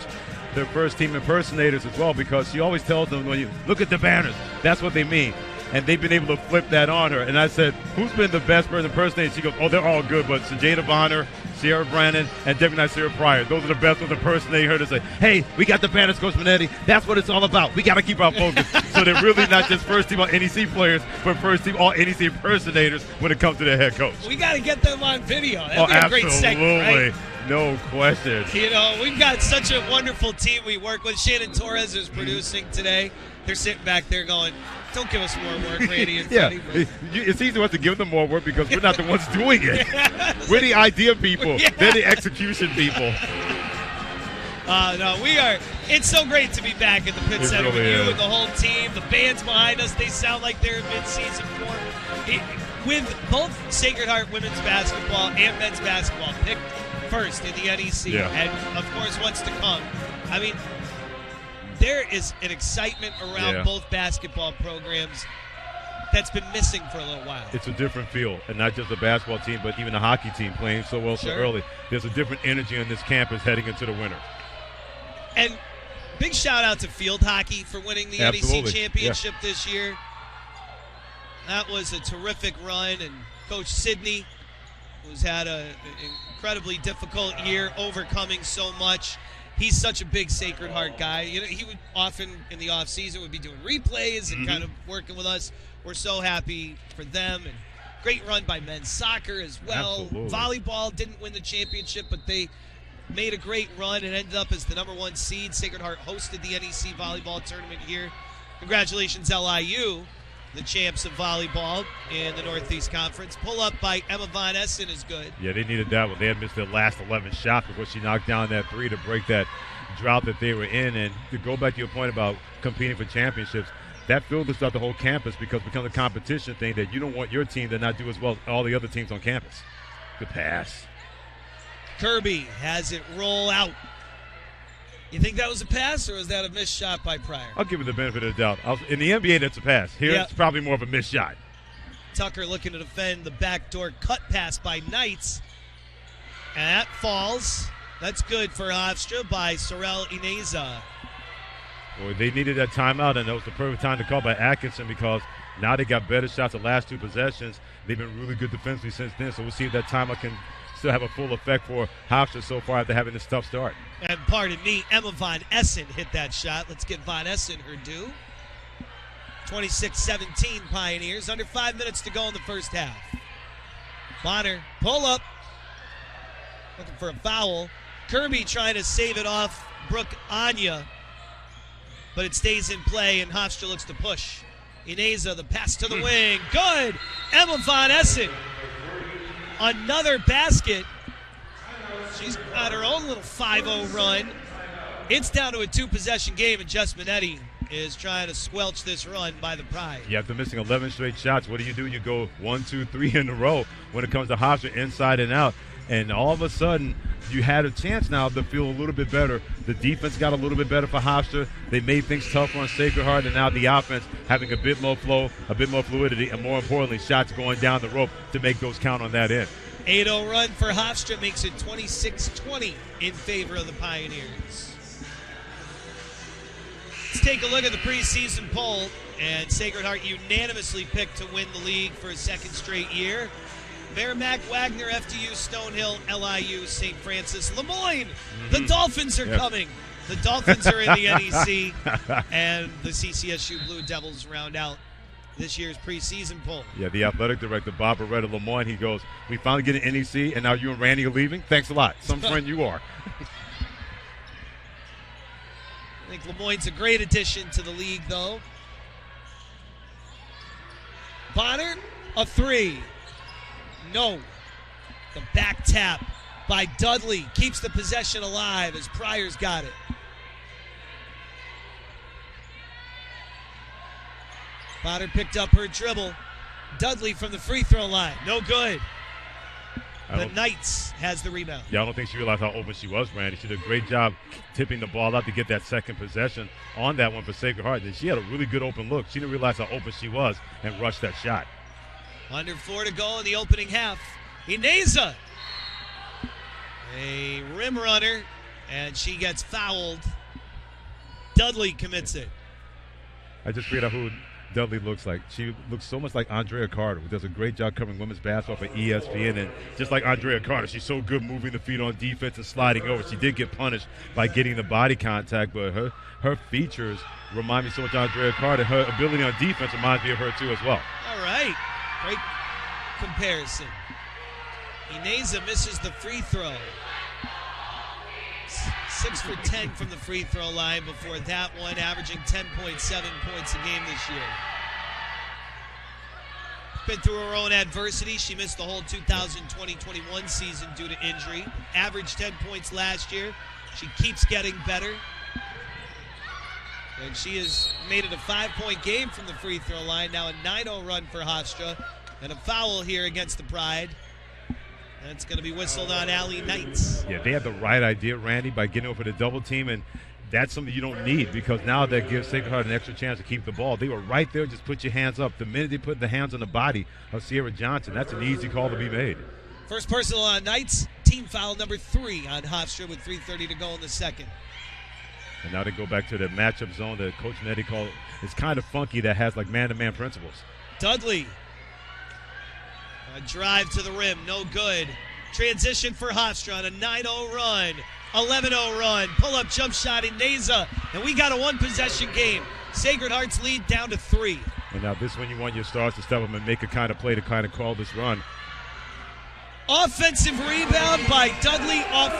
their first team impersonators as well, because she always tells them, when you look at the banners, that's what they mean. And they've been able to flip that on her. And I said, who's been the best person impersonating? She goes, oh, they're all good, but Jada Bonner, Sierra Brandon, and Debbie Nicira Pryor. Those are the best ones impersonating her to say, hey, we got the banners, Coach Minetti. That's what it's all about. We got to keep our focus. So they're really not just first team All-NEC players, but first team All-NEC impersonators when it comes to their head coach. We got to get them on video. That'd be a great segment, right? No question. You know, we've got such a wonderful team we work with. Shannon Torres is producing today. They're sitting back there going, don't give us more work, Randy and Freddie. It's easy for us to give them more work because we're not the ones doing it. We're the idea people. Yeah. They're the execution people. No, we are. It's so great to be back at the Pitt Center really with you and the whole team. The band's behind us. They sound like they're in mid-season form. With both Sacred Heart women's basketball and men's basketball picked first in the NEC, and of course what's to come. I mean, there is an excitement around both basketball programs that's been missing for a little while. It's a different feel, and not just the basketball team, but even the hockey team playing so well so early. There's a different energy on this campus heading into the winter. And big shout out to field hockey for winning the NEC championship this year. That was a terrific run, and Coach Sidney, who's had an incredibly difficult year, overcoming so much. He's such a big Sacred Heart guy. You know, he would often in the off season would be doing replays and kind of working with us. We're so happy for them, and great run by men's soccer as well. Absolutely. Volleyball didn't win the championship, but they made a great run and ended up as the #1 seed. Sacred Heart hosted the NEC volleyball tournament here. Congratulations, LIU, the champs of volleyball in the Northeast Conference. Pull up by Emma Von Essen is good. Yeah, they needed that one. They had missed their last 11 shots before she knocked down that three to break that drought that they were in. And to go back to your point about competing for championships, that filters out the whole campus because it becomes a competition thing that you don't want your team to not do as well as all the other teams on campus. Good pass. Kirby has it roll out. You think that was a pass, or was that a missed shot by Pryor? I'll give it the benefit of the doubt. In the NBA, that's a pass. Here, it's probably more of a missed shot. Tucker looking to defend the backdoor cut pass by Knights. And that falls. That's good for Hofstra by Sorel Ineza. Boy, they needed that timeout, and that was the perfect time to call by Atkinson because now they got better shots the last 2 possessions. They've been really good defensively since then, so we'll see if that timeout can still have a full effect for Hofstra so far after having this tough start. And pardon me, Emma Von Essen hit that shot. Let's get Von Essen her due. 26-17 Pioneers. Under 5 minutes to go in the first half. Bonner, pull up. Looking for a foul. Kirby trying to save it off Brooke Anya. But it stays in play, and Hofstra looks to push. Ineza, the pass to the wing. Good! Emma Von Essen. Another basket. She's got her own little 5-0 run. It's down to a 2-possession game, and Jess Minetti is trying to squelch this run by the Pride. Yeah, after missing 11 straight shots, what do? You go 1, 2, 3 in a row when it comes to Hofstra inside and out. And all of a sudden, you had a chance now to feel a little bit better. The defense got a little bit better for Hofstra. They made things tougher on Sacred Heart, and now the offense having a bit more flow, a bit more fluidity, and more importantly, shots going down the rope to make those count on that end. 8-0 run for Hofstra makes it 26-20 in favor of the Pioneers. Let's take a look at the preseason poll, and Sacred Heart unanimously picked to win the league for a second straight year. Merrimack, Wagner, FDU, Stonehill, LIU, St. Francis, Lemoyne. The Dolphins are coming. The Dolphins are in the NEC, and the CCSU Blue Devils round out this year's preseason poll. Yeah, the athletic director, Bob Beretta Lemoyne, he goes, we finally get an NEC, and now you and Randy are leaving? Thanks a lot. Some friend you are. I think Lemoyne's a great addition to the league, though. Bonner, a 3. No. The back tap by Dudley keeps the possession alive as Pryor's got it. Bonner picked up her dribble. Dudley from the free throw line. No good. The Knights has the rebound. Yeah, I don't think she realized how open she was, Randy. She did a great job tipping the ball out to get that second possession on that one for Sacred Heart. And she had a really good open look. She didn't realize how open she was and rushed that shot. Under 4 to go in the opening half. Ineza, a rim runner, and she gets fouled. Dudley commits it. I just figured out who Dudley looks like. She looks so much like Andrea Carter, who does a great job covering women's basketball for ESPN. And just like Andrea Carter, she's so good moving the feet on defense and sliding over. She did get punished by getting the body contact, but her features remind me so much of Andrea Carter. Her ability on defense reminds me of her, too, as well. All right. Great comparison. Ineza misses the free throw. 6 for 10 from the free throw line before that one, averaging 10.7 points a game this year. Been through her own adversity. She missed the whole 2020-21 season due to injury. Averaged 10 points last year. She keeps getting better. And she has made it a 5-point game from the free throw line. Now a 9-0 run for Hofstra. And a foul here against the Pride. That's going to be whistled on Allie Knights. Yeah, they had the right idea, Randy, by getting over the double team, and that's something you don't need because now that gives Sacred Heart an extra chance to keep the ball. They were right there, just put your hands up. The minute they put the hands on the body of Sierra Johnson, that's an easy call to be made. First personal on Knights, team foul number 3 on Hofstra with 3:30 to go in the second. And now they go back to the matchup zone that Coach Nettie called. It's kind of funky that has like man-to-man principles. Dudley. A drive to the rim, no good. Transition for Hofstra on a 9-0 run, 11-0 run, pull-up jump shot Ineza, and we got a 1-possession game. Sacred Heart's lead down to 3. And now this one you want your stars to step up and make a kind of play to kind of call this run. Offensive rebound by Dudley off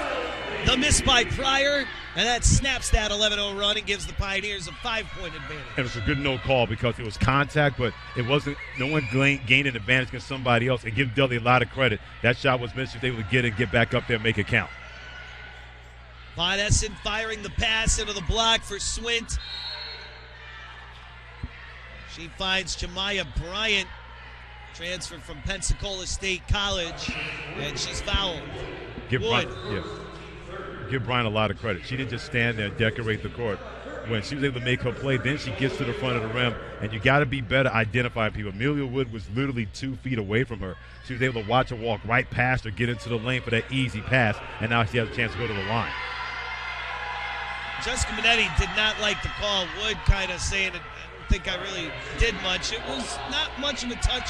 the miss by Pryor, and that snaps that 11-0 run and gives the Pioneers a 5-point advantage. And it was a good no call because it was contact, but it wasn't. No one gained an advantage against somebody else. And give Dudley a lot of credit. That shot was missed. If they would get it, get back up there, and make it count. Von Essen firing the pass into the block for Swint. She finds Jemiah Bryant, transferred from Pensacola State College, and she's fouled. Give Bryant a lot of credit. She didn't just stand there and decorate the court. when she was able to make her play, then she gets to the front of the rim, and you got to be better identifying people. Amelia Wood was literally 2 feet away from her. She was able to watch her walk right past her, get into the lane for that easy pass, and now she has a chance to go to the line. Jessica Minetti did not like the call. Wood kind of saying, I don't think I really did much. It was not much of a touch,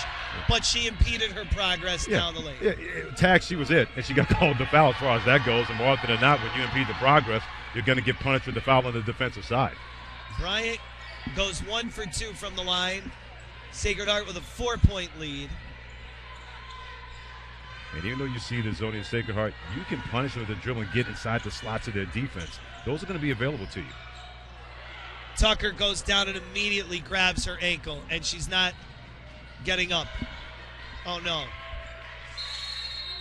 but she impeded her progress down the lane. Yeah, tag, she was it, and she got called the foul as far as that goes. And more often than not, when you impede the progress, you're going to get punished with the foul on the defensive side. Bryant goes 1 for 2 from the line. Sacred Heart with a 4-point lead. And even though you see the zone in Sacred Heart, you can punish them with the dribble and get inside the slots of their defense. Those are going to be available to you. Tucker goes down and immediately grabs her ankle, and she's not getting up. Oh, no.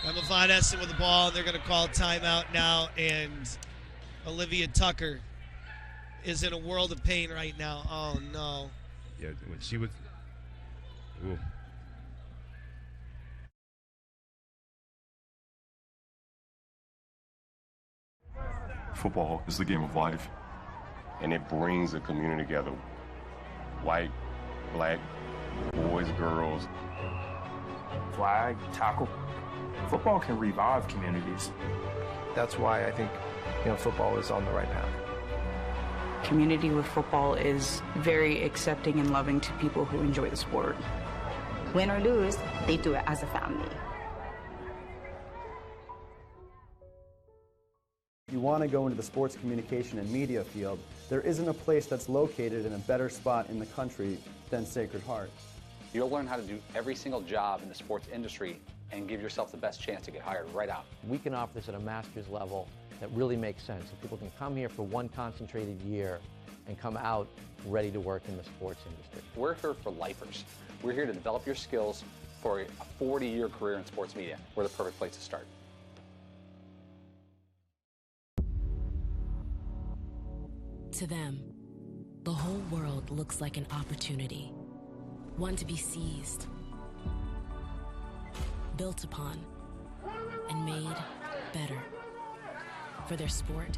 Emma Von Essen with the ball, and they're going to call timeout now, and Olivia Tucker is in a world of pain right now. Oh, no. Yeah, when she was... Ooh. Football is the game of life, and it brings a community together. White, black, boys, girls. Flag, tackle. Football can revive communities. That's why I think, football is on the right path. Community with football is very accepting and loving to people who enjoy the sport. Win or lose, they do it as a family. If you want to go into the sports communication and media field, there isn't a place that's located in a better spot in the country than Sacred Heart. You'll learn how to do every single job in the sports industry and give yourself the best chance to get hired right out. We can offer this at a master's level that really makes sense. So people can come here for one concentrated year and come out ready to work in the sports industry. We're here for lifers. We're here to develop your skills for a 40-year career in sports media. We're the perfect place to start. To them, the whole world looks like an opportunity, one to be seized, built upon, and made better for their sport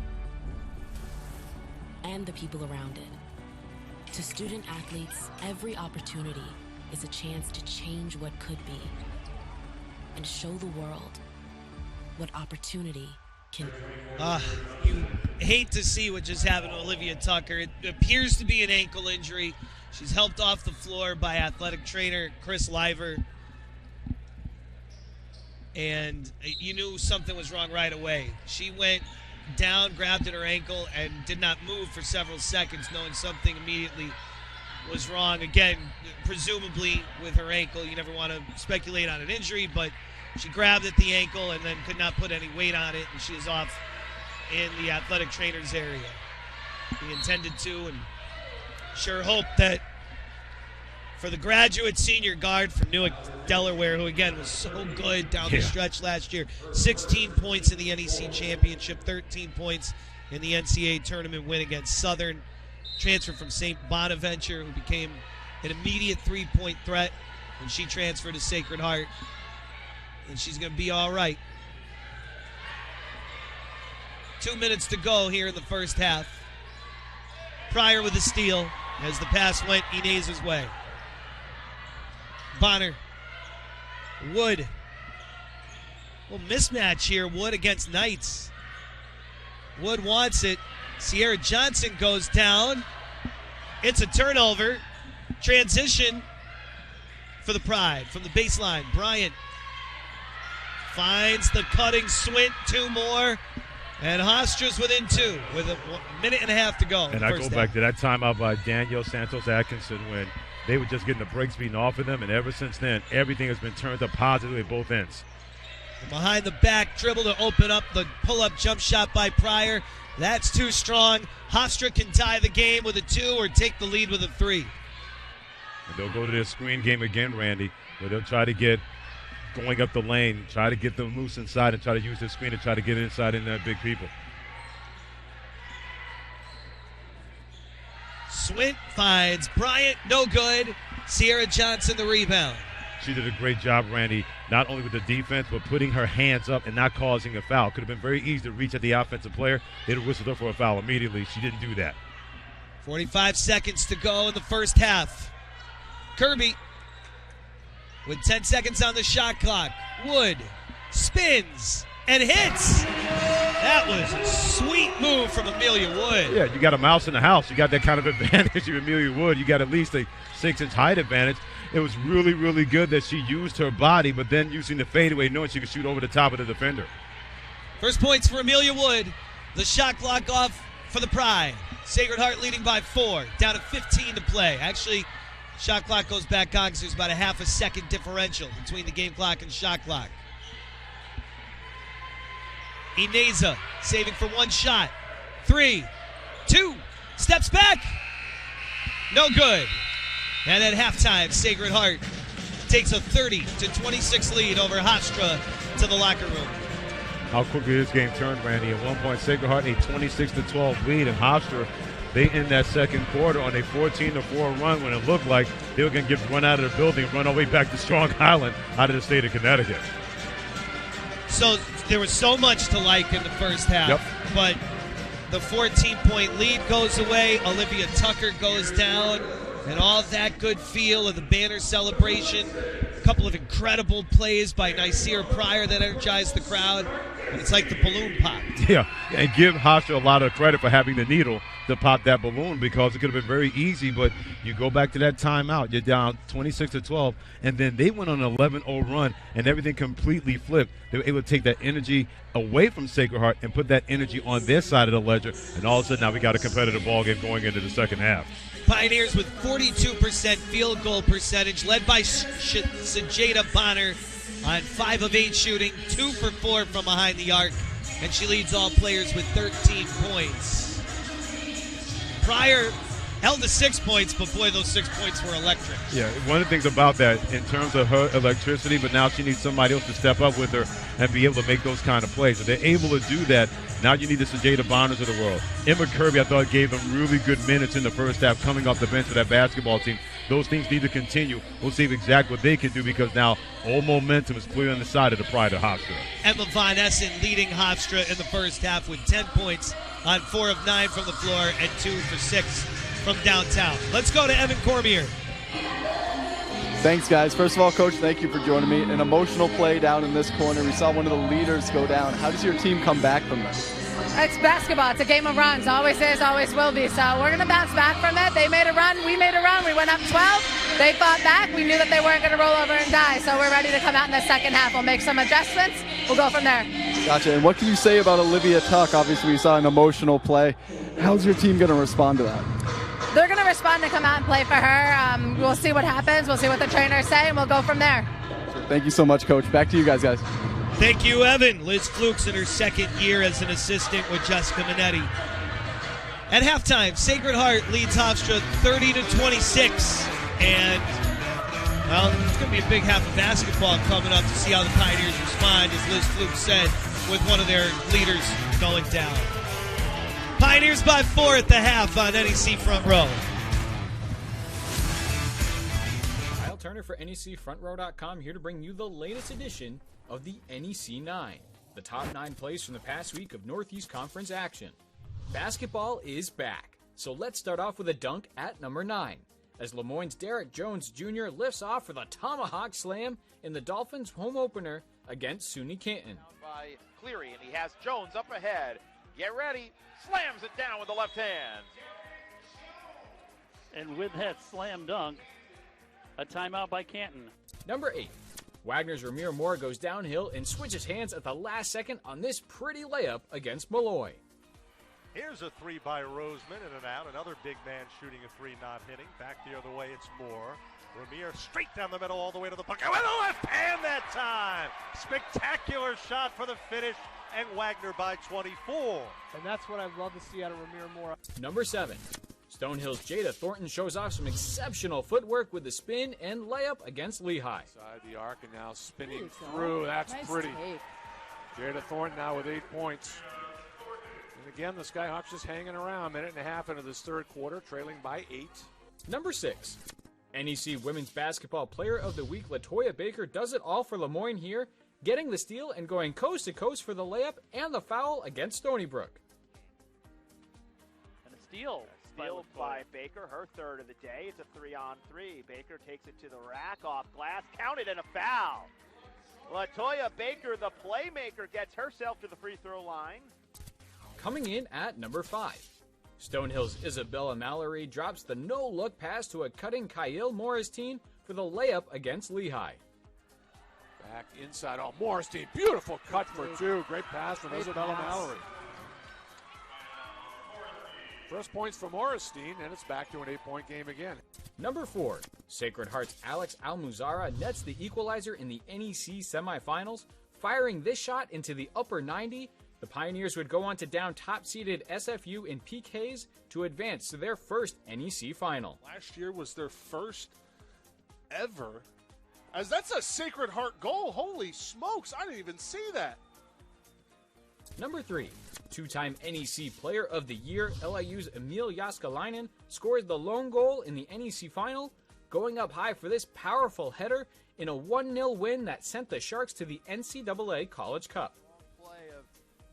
and the people around it. To student athletes, every opportunity is a chance to change what could be and show the world what opportunity can. You hate to see what just happened to Olivia Tucker. It appears to be an ankle injury. She's helped off the floor by athletic trainer Chris Liver. And you knew something was wrong right away. She went down, grabbed at her ankle, and did not move for several seconds, knowing something immediately was wrong. Again, presumably with her ankle. You never want to speculate on an injury, but she grabbed at the ankle and then could not put any weight on it, and she is off in the athletic trainer's area. He intended to, and sure hope that for the graduate senior guard from Newark, Delaware, who again was so good down the stretch last year, 16 points in the NEC championship, 13 points in the NCAA tournament win against Southern, transferred from St. Bonaventure, who became an immediate three-point threat when she transferred to Sacred Heart. And she's going to be all right. 2 minutes to go here in the first half. Pryor with the steal as the pass went Inez's way. Bonner. Wood. Well, mismatch here. Wood against Knights. Wood wants it. Sierra Johnson goes down. It's a turnover. Transition for the Pride from the baseline. Bryant finds the cutting Swint, 2 more, and Hofstra's within 2 with a minute and a half to go. And I go back to that timeout by Danielle Santos-Atkinson when they were just getting the brakes beaten off of them, and ever since then, everything has been turned up positively at both ends. Behind the back dribble to open up the pull-up jump shot by Pryor. That's too strong. Hofstra can tie the game with a 2 or take the lead with a 3. And they'll go to their screen game again, Randy, where they'll try to get going up the lane, try to get them loose inside and try to use their screen to try to get inside in big people. Swint finds Bryant, no good. Sierra Johnson the rebound. She did a great job, Randy, not only with the defense, but putting her hands up and not causing a foul. Could have been very easy to reach at the offensive player. They'd have whistled her for a foul immediately. She didn't do that. 45 seconds to go in the first half. Kirby with 10 seconds on the shot clock. Wood spins and hits. That was a sweet move from Amelia Wood. Yeah, you got a mouse in the house. You got that kind of advantage of Amelia Wood. You got at least a 6-inch height advantage. It was really, really good that she used her body, but then using the fadeaway, knowing she could shoot over the top of the defender. First points for Amelia Wood. The shot clock off for the Pride. Sacred Heart leading by 4, down to 15 to play. Actually, shot clock goes back on because there's about a half a second differential between the game clock and shot clock. Ineza saving for one shot. 3, 2, steps back. No good. And at halftime, Sacred Heart takes a 30-26 lead over Hofstra to the locker room. How quickly this game turned, Randy. At one point, Sacred Heart a 26-12 lead, and Hofstra, they end that second quarter on a 14-4 run when it looked like they were going to get run out of the building and run all the way back to Strong Island out of the state of Connecticut. So there was so much to like in the first half, but the 14-point lead goes away. Olivia Tucker goes down, and all that good feel of the banner celebration. A couple of incredible plays by Nyseer Pryor that energized the crowd. And it's like the balloon popped. Yeah, and give Hofstra a lot of credit for having the needle to pop that balloon, because it could have been very easy, but you go back to that timeout, you're down 26-12, and then they went on an 11-0 run, and everything completely flipped. They were able to take that energy away from Sacred Heart and put that energy on their side of the ledger, and all of a sudden now we got a competitive ball game going into the second half. Pioneers with 42% field goal percentage, led by Sajeda Bonner on 5 of 8 shooting, 2 for 4 from behind the arc, and she leads all players with 13 points. Pryor held to 6 points, but boy, those 6 points were electric. Yeah, one of the things about that in terms of her electricity, but now she needs somebody else to step up with her and be able to make those kind of plays. If they're able to do that, now you need the Sajeda Bonners of the world. Emma Kirby, I thought, gave them really good minutes in the first half coming off the bench for that basketball team. Those things need to continue. We'll see exactly what they can do, because now all momentum is clear on the side of the Pride of Hofstra. Emma Von Essen leading Hofstra in the first half with 10 points on 4 of 9 from the floor and 2 for 6 from downtown. Let's go to Evan Cormier. Thanks, guys. First of all, Coach, thank you for joining me. An emotional play down in this corner. We saw one of the leaders go down. How does your team come back from this? It's basketball. It's a game of runs. Always is, always will be. So we're going to bounce back from it. They made a run. We made a run. We went up 12. They fought back. We knew that they weren't going to roll over and die. So we're ready to come out in the second half. We'll make some adjustments. We'll go from there. Gotcha. And what can you say about Olivia Tuck? Obviously, we saw an emotional play. How's your team going to respond to that? They're going to respond and come out and play for her. We'll see what happens. We'll see what the trainers say, and we'll go from there. Thank you so much, Coach. Back to you guys. Thank you, Evan. Liz Flukes in her second year as an assistant with Jessica Minetti. At halftime, Sacred Heart leads Hofstra 30-26. And, well, it's going to be a big half of basketball coming up to see how the Pioneers respond, as Liz Flukes said, with one of their leaders going down. Pioneers by 4 at the half on NEC Front Row. Kyle Turner for NECFrontRow.com, here to bring you the latest edition of the NEC 9, the top 9 plays from the past week of Northeast Conference action. Basketball is back, so let's start off with a dunk at number 9, as Lemoyne's Derek Jones Jr. lifts off for the Tomahawk Slam in the Dolphins' home opener against SUNY Canton. By Cleary, and he has Jones up ahead. Get ready. Slams it down with the left hand. And with that slam dunk, a timeout by Canton. Number 8. Wagner's Ramir Moore goes downhill and switches hands at the last second on this pretty layup against Malloy. Here's a 3 by Roseman, in and out. Another big man shooting a 3, not hitting. Back the other way, it's Moore. Ramir straight down the middle all the way to the bucket. With the left hand that time. Spectacular shot for the finish, and Wagner by 24. And that's what I'd love to see out of Ramir Moore. Number 7. Stonehill's Jada Thornton shows off some exceptional footwork with the spin and layup against Lehigh. Side the arc and now spinning through. That's nice pretty. Take. Jada Thornton now with 8 points. And again, the Skyhawks just hanging around. Minute and a half into this third quarter, trailing by 8. Number 6. NEC Women's Basketball Player of the Week Latoya Baker does it all for Lemoyne here, getting the steal and going coast to coast for the layup and the foul against Stony Brook. And a steal. Steal by Baker, her third of the day. It's a 3-on-3. Baker takes it to the rack, off glass, counted, and a foul. LaToya Baker, the playmaker, gets herself to the free throw line. Coming in at number 5, Stonehill's Isabella Mallory drops the no-look pass to a cutting Kyle Morristein for the layup against Lehigh. Back inside. Oh, Morristein, beautiful cut for two. Great pass from Isabella Mallory. First points for Morristein, and it's back to an 8-point game again. Number 4, Sacred Heart's Alex Almuzara nets the equalizer in the NEC semifinals, firing this shot into the upper 90. The Pioneers would go on to down top-seeded SFU in PKs to advance to their first NEC final. Last year was their first ever, as that's a Sacred Heart goal. Holy smokes, I didn't even see that. Number 3, two-time NEC Player of the Year, LIU's Emil Jaskalainen scores the lone goal in the NEC final, going up high for this powerful header in a 1-0 win that sent the Sharks to the NCAA College Cup. Play of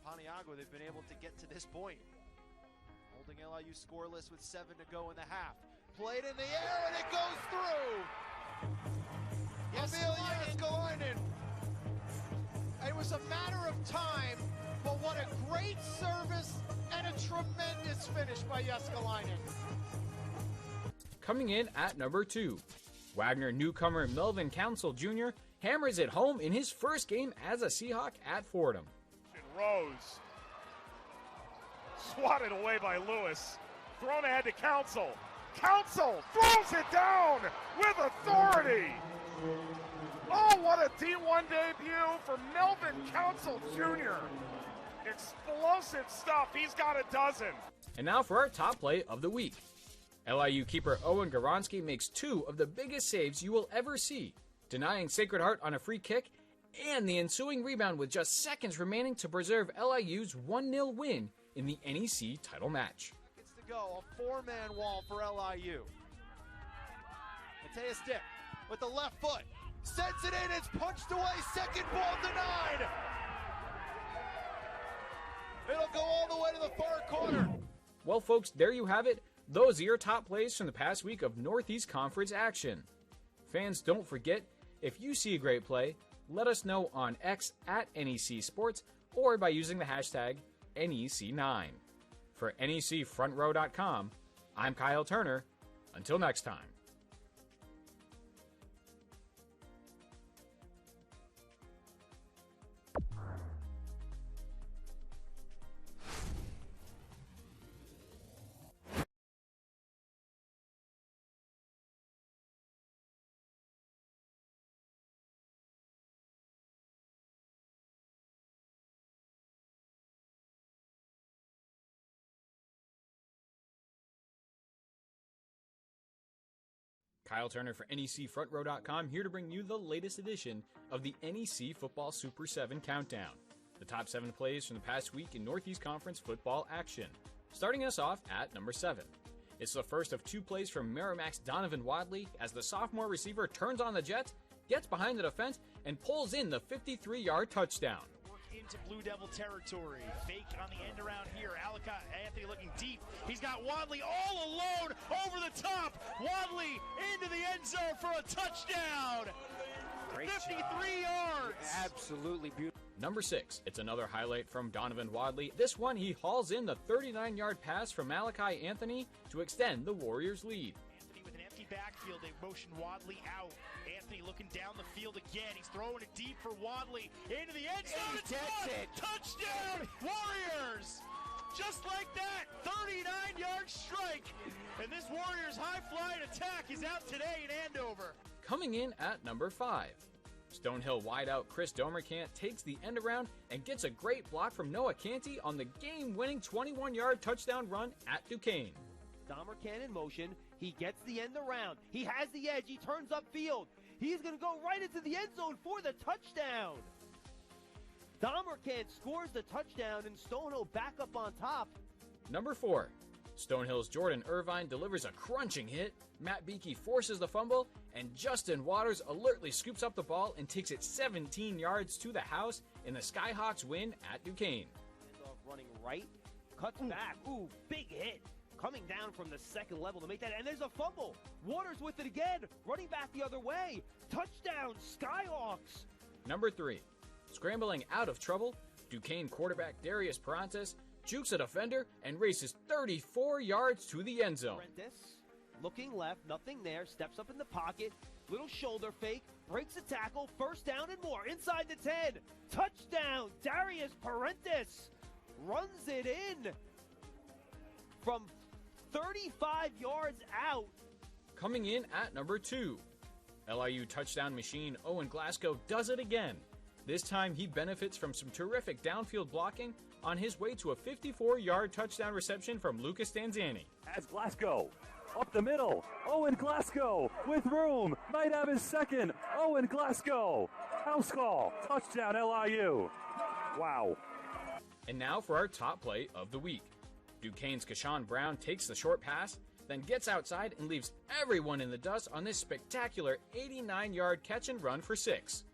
Paniagua, they've been able to get to this point. Holding LIU scoreless with 7 to go in the half. Played in the air and it goes through. Emil Jaskalainen. It was a matter of time, but what a great service and a tremendous finish by Jaskalainen. Coming in at number 2, Wagner newcomer Melvin Council Jr. hammers it home in his first game as a Seahawk at Fordham. Rose. Swatted away by Lewis. Thrown ahead to Council. Council throws it down with authority. Oh, what a D1 debut for Melvin Council Jr. Explosive stuff. He's got a dozen. And now for our top play of the week. LIU keeper Owen Goronsky makes 2 of the biggest saves you will ever see, denying Sacred Heart on a free kick and the ensuing rebound with just seconds remaining to preserve LIU's 1-0 win in the NEC title match. Gets to go, a 4-man wall for LIU. Mateus Dick with the left foot. Sends it in, it's punched away, second ball denied. It'll go all the way to the far corner. Well, folks, there you have it. Those are your top plays from the past week of Northeast Conference action. Fans, don't forget, if you see a great play, let us know on X at NEC Sports or by using the hashtag NEC9. For NECFrontRow.com, I'm Kyle Turner. Until next time. Kyle Turner for NECFrontRow.com, here to bring you the latest edition of the NEC Football Super 7 Countdown. The top 7 plays from the past week in Northeast Conference football action. Starting us off at number 7. It's the first of 2 plays from Merrimack's Donovan Wadley as the sophomore receiver turns on the Jets, gets behind the defense, and pulls in the 53-yard touchdown. Into Blue Devil territory. Fake on the end around here. Anthony looking deep. He's got Wadley all alone over the top. Wadley into the end zone for a touchdown. Great 53 job. yards. Absolutely beautiful. Number 6. It's another highlight from Donovan Wadley. This one, he hauls in the 39-yard pass from Malachi Anthony to extend the Warriors' lead. Anthony with an empty backfield. They motion Wadley out. Anthony looking down the field again. He's throwing it deep for Wadley. Into the end zone. It's good. Touchdown, Warriors. Just like that, 39-yard strike. And this Warriors high-flying attack is out today in Andover. Coming in at number 5. Stonehill wideout Chris Domercant takes the end around and gets a great block from Noah Canty on the game-winning 21-yard touchdown run at Duquesne. Domercant in motion. He gets the end around. He has the edge. He turns upfield. He's going to go right into the end zone for the touchdown. Domercant scores the touchdown and Stonehill back up on top. Number 4. Stonehill's Jordan Irvine delivers a crunching hit. Matt Beakey forces the fumble, and Justin Waters alertly scoops up the ball and takes it 17 yards to the house in the Skyhawks win at Duquesne. Running right, cuts back. Ooh, big hit. coming down from the second level to make that, and there's a fumble. Waters with it again, running back the other way. Touchdown, Skyhawks. Number 3, scrambling out of trouble, Duquesne quarterback Darius Parantes jukes a defender and races 34 yards to the end zone. Looking left, nothing there, steps up in the pocket, little shoulder fake, breaks a tackle, first down and more, inside the 10. Touchdown, Darius Parantes runs it in from 35 yards out. Coming in at number 2, LIU touchdown machine Owen Glasgow does it again. This time he benefits from some terrific downfield blocking on his way to a 54-yard touchdown reception from Lucas Danzani. As Glasgow up the middle, Owen Glasgow with room, might have his second. Owen Glasgow, house call, touchdown LIU. Wow. And now for our top play of the week. Duquesne's Kashawn Brown takes the short pass, then gets outside and leaves everyone in the dust on this spectacular 89-yard catch and run for 6.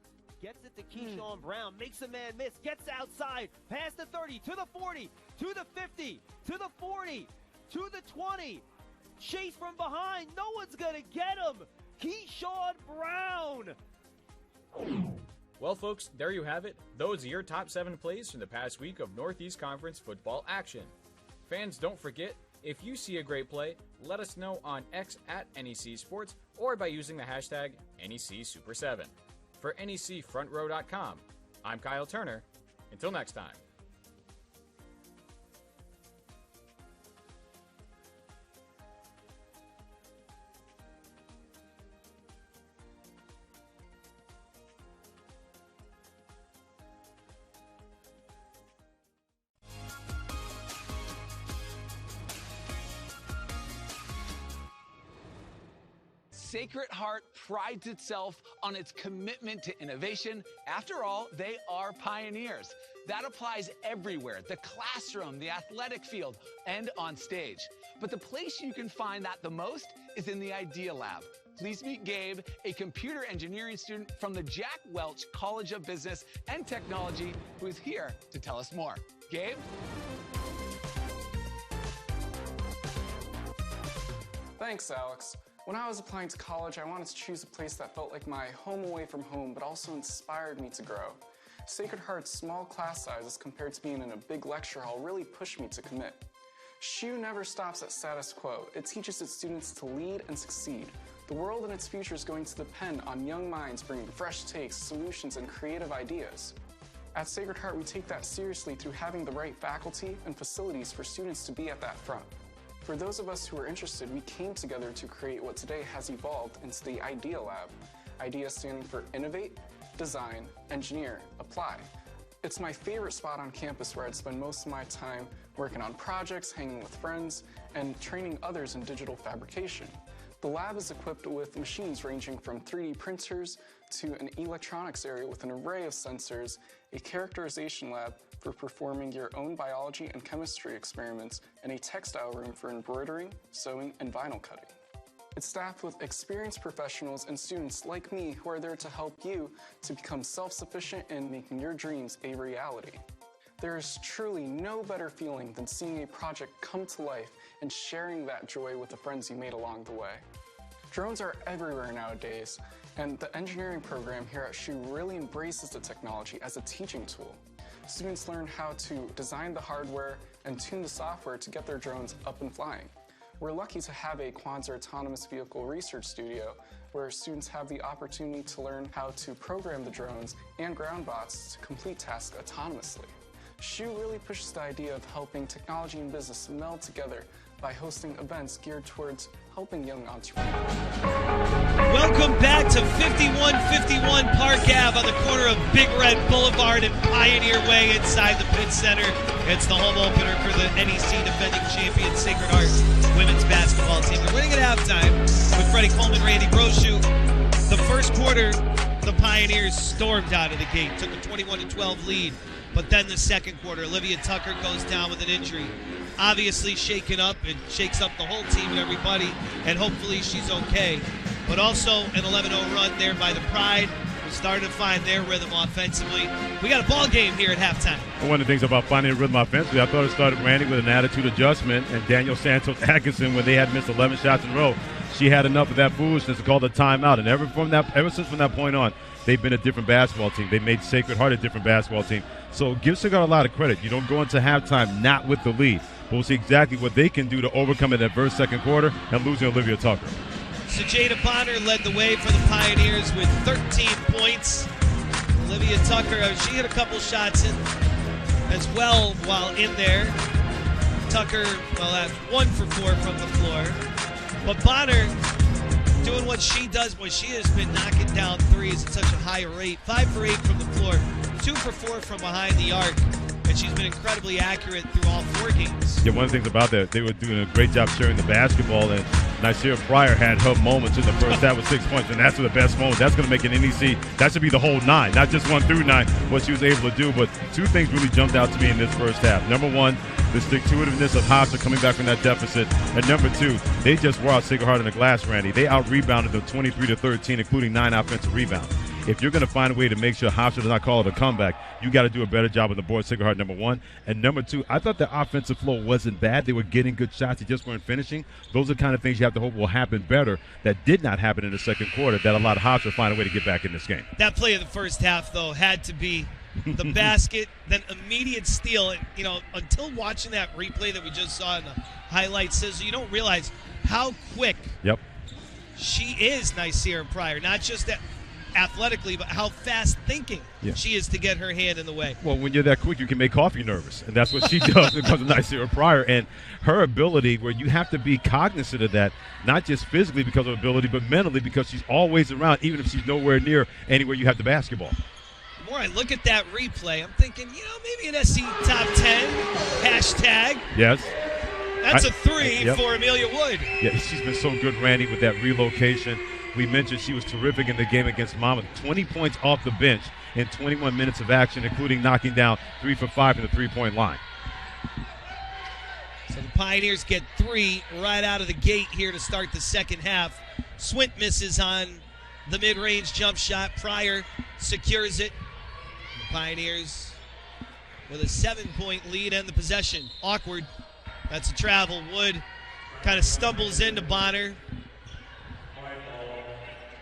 Gets it to Keyshawn Brown, makes a man miss, gets outside, past the 30, to the 40, to the 50, to the 40, to the 20. Chase from behind, no one's gonna get him. Keyshawn Brown. Well, folks, there you have it. Those are your top 7 plays from the past week of Northeast Conference football action. Fans, don't forget, if you see a great play, let us know on X at NEC Sports or by using the hashtag NECSuper7. For NECFrontRow.com, I'm Kyle Turner. Until next time. Sacred Heart prides itself on its commitment to innovation. After all, they are pioneers. That applies everywhere, the classroom, the athletic field, and on stage. But the place you can find that the most is in the Idea Lab. Please meet Gabe, a computer engineering student from the Jack Welch College of Business and Technology, who is here to tell us more. Gabe? Thanks, Alex. When I was applying to college, I wanted to choose a place that felt like my home away from home, but also inspired me to grow. Sacred Heart's small class sizes compared to being in a big lecture hall really pushed me to commit. SHU never stops at status quo. It teaches its students to lead and succeed. The world and its future is going to depend on young minds bringing fresh takes, solutions, and creative ideas. At Sacred Heart, we take that seriously through having the right faculty and facilities for students to be at that front. For those of us who are interested, we came together to create what today has evolved into the Idea Lab. IDEA standing for Innovate, Design, Engineer, Apply. It's my favorite spot on campus where I'd spend most of my time working on projects, hanging with friends, and training others in digital fabrication. The lab is equipped with machines ranging from 3D printers to an electronics area with an array of sensors, a characterization lab for performing your own biology and chemistry experiments, and a textile room for embroidering, sewing, and vinyl cutting. It's staffed with experienced professionals and students like me who are there to help you to become self-sufficient in making your dreams a reality. There is truly no better feeling than seeing a project come to life and sharing that joy with the friends you made along the way. Drones are everywhere nowadays, and the engineering program here at SHU really embraces the technology as a teaching tool. Students learn how to design the hardware and tune the software to get their drones up and flying. We're lucky to have a Quanza autonomous vehicle research studio where students have the opportunity to learn how to program the drones and ground bots to complete tasks autonomously. SHU really pushes the idea of helping technology and business meld together by hosting events geared towards helping young entrepreneurs. Welcome back to 5151 Park Ave on the corner of Big Red Boulevard and Pioneer Way inside the Pitt Center. It's the home opener for the NEC defending champion Sacred Heart women's basketball team. They're winning at halftime with Freddie Coleman, Randy Brochu. The first quarter, the Pioneers stormed out of the gate, took a 21-12 lead. But then the second quarter, Olivia Tucker goes down with an injury. Obviously shaken up and shakes up the whole team and everybody, and hopefully she's okay. But also an 11-0 run there by the Pride, We're starting to find their rhythm offensively. We got a ball game here at halftime. One of the things about finding a rhythm offensively, I thought it started Randy with an attitude adjustment, and Daniel Santos Atkinson, when they had missed 11 shots in a row, she had enough of that foolishness to call the timeout. And ever since from that point on, they've been a different basketball team. They made Sacred Heart a different basketball team. So give Cigar a lot of credit. You don't go into halftime not with the lead. But we'll see exactly what they can do to overcome an adverse second quarter and losing Olivia Tucker. So Jada Bonner led the way for the Pioneers with 13 points. Olivia Tucker, she hit a couple shots in as well while in there. Tucker, well, that's 1 for 4 from the floor. But Bonner doing what she does, boy, she has been knocking down threes at such a high rate. 5 for 8 from the floor, 2 for 4 from behind the arc. And she's been incredibly accurate through all 4 games. Yeah, one of the things about that, they were doing a great job sharing the basketball, and Nysia Pryor had her moments in the first half with 6 points, and that's the best moment. That's going to make an NEC. That should be the whole 9, not just 1 through 9, what she was able to do. But 2 things really jumped out to me in this first half. Number 1, the stick-to-itiveness of Hofstra coming back from that deficit. And number 2, they just wore out Sacred Heart in the glass, Randy. They out-rebounded them 23-13, including 9 offensive rebounds. If you're going to find a way to make sure Hofstra does not call it a comeback, you got to do a better job on the board. Sacred Heart, number 1. And number 2, I thought the offensive flow wasn't bad. They were getting good shots. They just weren't finishing. Those are the kind of things you have to hope will happen better that did not happen in the second quarter that allowed Hofstra to find a way to get back in this game. That play of the first half, though, had to be the basket, then immediate steal. And, you know, until watching that replay that we just saw in the highlights, says you don't realize how quick she is, Nysia Pryor. Not just that athletically, but how fast thinking she is to get her hand in the way. Well, when you're that quick, you can make coffee nervous, and that's what she does because of Nysia Pryor. And her ability, where you have to be cognizant of that, not just physically because of ability, but mentally because she's always around, even if she's nowhere near anywhere you have the basketball. The more I look at that replay, I'm thinking, you know, maybe an SC top 10 hashtag. Yes. That's a 3 for Amelia Wood. Yeah, she's been so good, Randy, with that relocation. We mentioned she was terrific in the game against Monmouth. 20 points off the bench in 21 minutes of action, including knocking down 3 for 5 in the three-point line. So the Pioneers get 3 right out of the gate here to start the second half. Swint misses on the mid-range jump shot. Pryor secures it. The Pioneers with a 7-point lead and the possession. Awkward. That's a travel. Wood kind of stumbles into Bonner.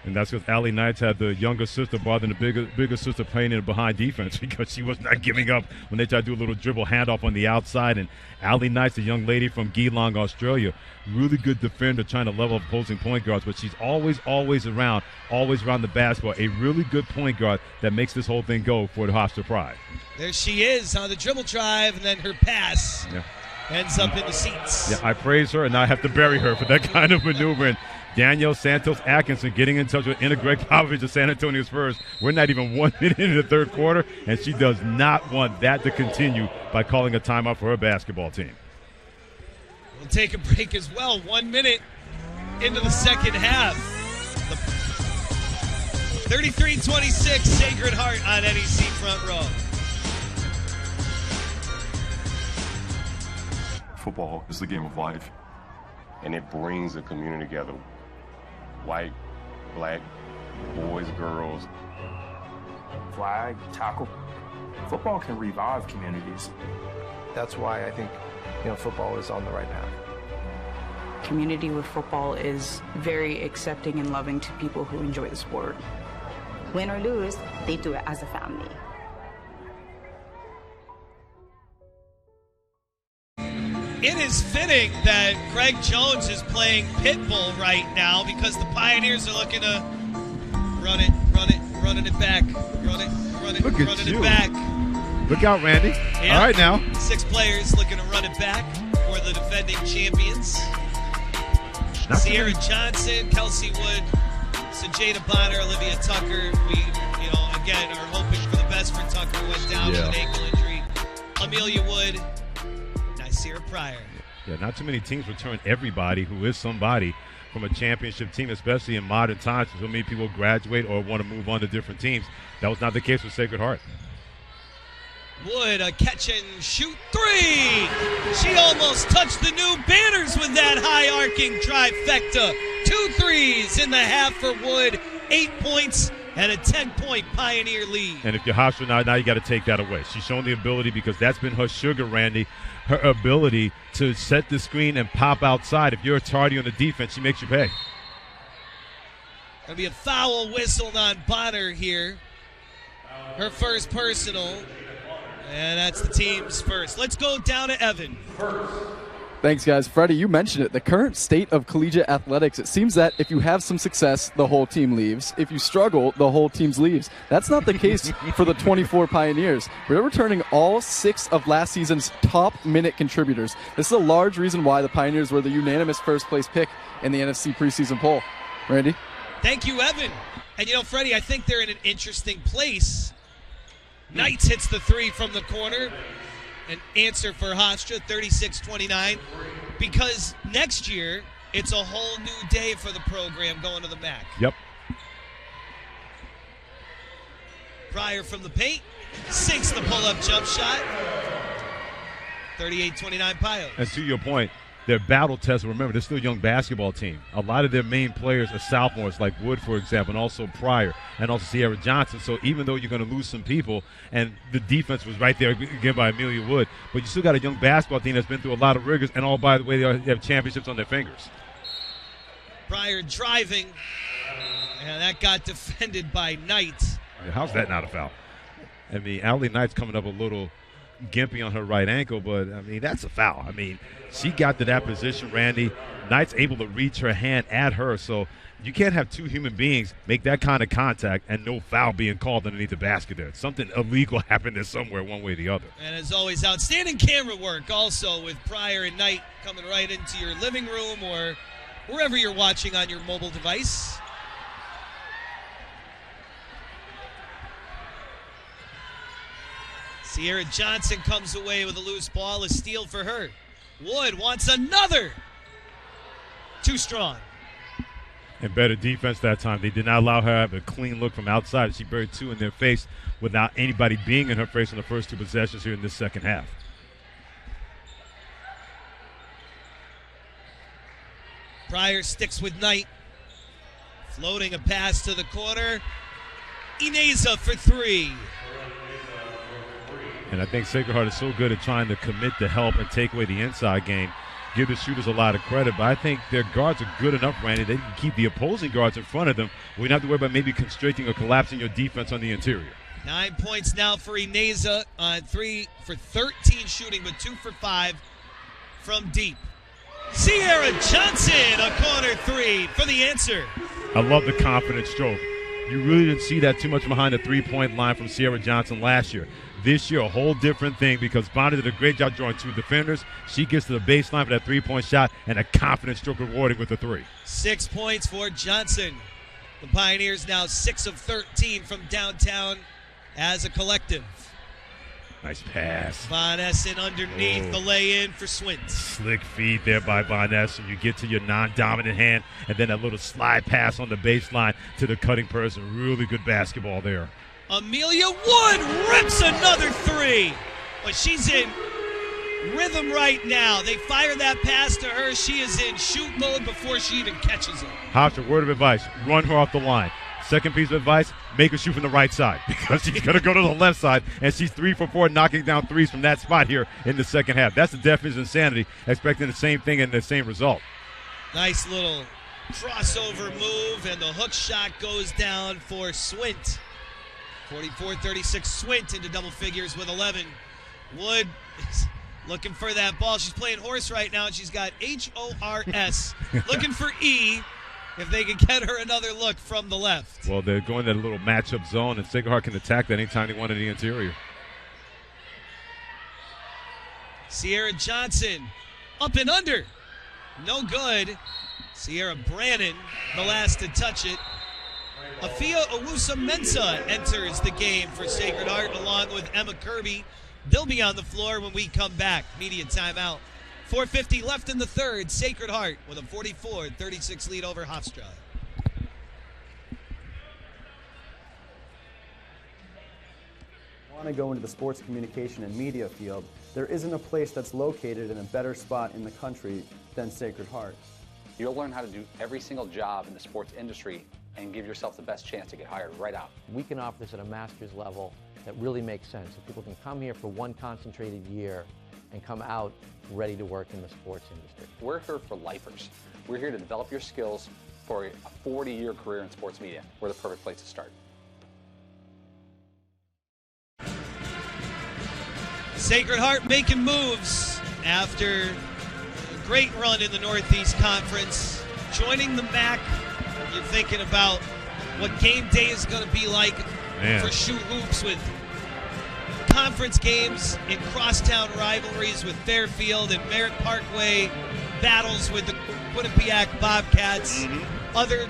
And that's because Allie Knights had the younger sister bothering the bigger sister playing in behind defense because she was not giving up when they tried to do a little dribble handoff on the outside. And Allie Knights, the young lady from Geelong, Australia, really good defender trying to level up opposing point guards, but she's always around the basketball. A really good point guard that makes this whole thing go for the Hofstra Pride. There she is on the dribble drive, and then her pass ends up in the seats. Yeah, I praise her, and now I have to bury her for that kind of maneuver. And Danielle Santos Atkinson getting in touch with Inna Greg Popovich of San Antonio Spurs. We're not even 1 minute into the third quarter, and she does not want that to continue by calling a timeout for her basketball team. We'll take a break as well. 1 minute into the second half. 33-26, Sacred Heart on NEC Front Row. Football is the game of life, and it brings a community together. White, black, boys, girls. Flag, tackle. Football can revive communities. That's why I think, football is on the right path. Community with football is very accepting and loving to people who enjoy the sport. Win or lose, they do it as a family. It is fitting that Craig Jones is playing Pitbull right now because the Pioneers are looking to running it back. Look at running you. It back. Look out, Randy. Yep. All right now. 6 players looking to run it back for the defending champions. Sierra Johnson, Kelsey Wood, Sajada Bonner, Olivia Tucker. We, again, are hoping for the best for Tucker, who went down with an ankle injury. Amelia Wood, Nysia Pryor. Yeah, not too many teams return everybody who is somebody from a championship team, especially in modern times. So many people graduate or want to move on to different teams. That was not the case with Sacred Heart. Wood, a catch and shoot 3. She almost touched the new banners with that high arcing trifecta. 2 threes in the half for Wood. 8 points, and a 10-point Pioneer lead. And if you're Hofstra now you got to take that away. She's shown the ability, because that's been her sugar, Randy, her ability to set the screen and pop outside. If you're a tardy on the defense, she makes you pay. Going to be a foul whistled on Bonner here. Her first personal, and that's the team's first. Let's go down to Evan. Thanks, guys. Freddie, you mentioned it. The current state of collegiate athletics, it seems that if you have some success, the whole team leaves. If you struggle, the whole team leaves. That's not the case for the 24 Pioneers. We're returning all 6 of last season's top minute contributors. This is a large reason why the Pioneers were the unanimous first-place pick in the NFC preseason poll. Randy? Thank you, Evan. And, Freddie, I think they're in an interesting place. Knights hits the 3 from the corner. An answer for Hofstra, 36-29, because next year it's a whole new day for the program going to the MAC. Yep. Pryor from the paint, sinks the pull-up jump shot, 38-29 Pios. And to your point, their battle test, remember, they're still a young basketball team. A lot of their main players are sophomores, like Wood, for example, and also Pryor, and also Sierra Johnson. So even though you're going to lose some people, and the defense was right there again by Amelia Wood, but you still got a young basketball team that's been through a lot of rigors, and all, by the way, they have championships on their fingers. Pryor driving, and that got defended by Knight. How's that not a foul? I mean, Allie Knight's coming up a little gimpy on her right ankle, but, that's a foul. She got to that position, Randy. Knight's able to reach her hand at her, so you can't have two human beings make that kind of contact and no foul being called underneath the basket there. Something illegal happened there somewhere, one way or the other. And as always, outstanding camera work also with Pryor and Knight coming right into your living room or wherever you're watching on your mobile device. Sierra Johnson comes away with a loose ball, a steal for her. Wood wants another. Too strong. And better defense that time. They did not allow her to have a clean look from outside. She buried 2 in their face without anybody being in her face on the first 2 possessions here in this second half. Pryor sticks with Knight. Floating a pass to the corner. Ineza for 3. And I think Sacred Heart is so good at trying to commit the help and take away the inside game. Give the shooters a lot of credit, but I think their guards are good enough, Randy. They can keep the opposing guards in front of them. We don't have to worry about maybe constricting or collapsing your defense on the interior. 9 points now for Ineza on 3 for 13 shooting, but 2 for 5 from deep. Sierra Johnson, a corner 3 for the answer. I love the confident stroke. You really didn't see that too much behind the three-point line from Sierra Johnson last year. This year, a whole different thing because Bonner did a great job drawing 2 defenders. She gets to the baseline for that three-point shot and a confident stroke rewarding with the 3. 6 points for Johnson. The Pioneers now 6 of 13 from downtown as a collective. Nice pass. Von Essen underneath the lay-in for Swint. Slick feed there by Von Essen. You get to your non-dominant hand, and then a little slide pass on the baseline to the cutting person. Really good basketball there. Amelia Wood rips another 3. But she's in rhythm right now. They fire that pass to her. She is in shoot mode before she even catches it. Hofstra, word of advice, run her off the line. Second piece of advice, make her shoot from the right side because she's going to go to the left side, and she's 3 for 4 knocking down threes from that spot here in the second half. That's the definition of insanity, expecting the same thing and the same result. Nice little crossover move, and the hook shot goes down for Swint. 44-36 Swint into double figures with 11. Wood is looking for that ball. She's playing horse right now, and she's got HORS looking for E. If they can get her another look from the left. Well, they're going that little matchup zone, and Sacred Heart can attack that anytime they want in the interior. Sierra Johnson up and under. No good. Sierra Brannon, the last to touch it. Afia Owusu-Mensah enters the game for Sacred Heart along with Emma Kirby. They'll be on the floor when we come back. Media timeout. 4:50 left in the third. Sacred Heart with a 44-36 lead over Hofstra. Want to go into the sports communication and media field, there isn't a place that's located in a better spot in the country than Sacred Heart. You'll learn how to do every single job in the sports industry and give yourself the best chance to get hired right out. We can offer this at a master's level that really makes sense. So people can come here for one concentrated year and come out ready to work in the sports industry. We're here for lifers. We're here to develop your skills for a 40-year career in sports media. We're the perfect place to start. Sacred Heart making moves after a great run in the Northeast Conference. Joining the MAC, you're thinking about what game day is going to be like for Shoot Hoops with conference games in crosstown rivalries with Fairfield and Merritt Parkway battles with the Quinnipiac Bobcats. Other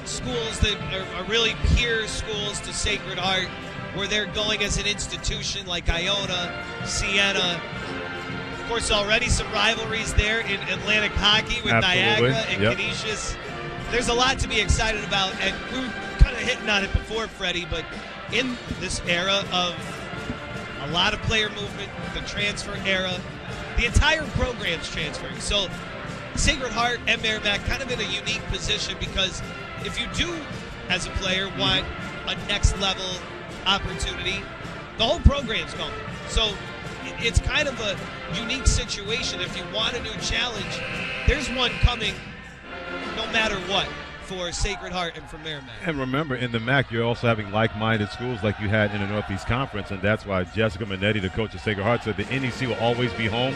schools that are really peer schools to Sacred Heart, where they're going as an institution like Iona, Siena. Of course, already some rivalries there in Atlantic hockey with Niagara and Canisius. There's a lot to be excited about, and we were kind of hitting on it before, Freddie, but in this era of a lot of player movement, the transfer era, the entire program's transferring. So Sacred Heart and Merrimack kind of in a unique position, because if you do, as a player, want a next level opportunity, the whole program's going. So it's kind of a unique situation. If you want a new challenge, there's one coming no matter what for Sacred Heart and for Merrimack. And remember, in the MAC, you're also having like-minded schools like you had in the Northeast Conference, and that's why Jessica Minetti, the coach of Sacred Heart, said the NEC will always be home,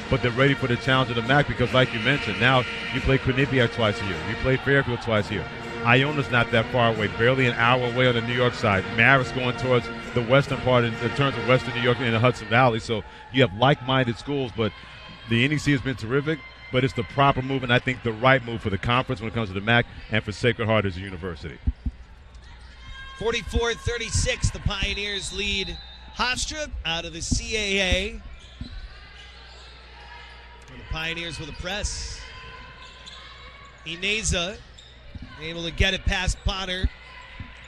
but they're ready for the challenge of the MAC because, like you mentioned, now you play Quinnipiac twice a year. You play Fairfield twice a year. Iona's not that far away, barely an hour away on the New York side. Marist going towards the western part in terms of western New York and the Hudson Valley. So you have like-minded schools, but the NEC has been terrific, but it's the proper move, and I think the right move for the conference when it comes to the MAC and for Sacred Heart as a university. 44-36, the Pioneers lead Hofstra out of the CAA. And the Pioneers with a press. Ineza able to get it past Bonner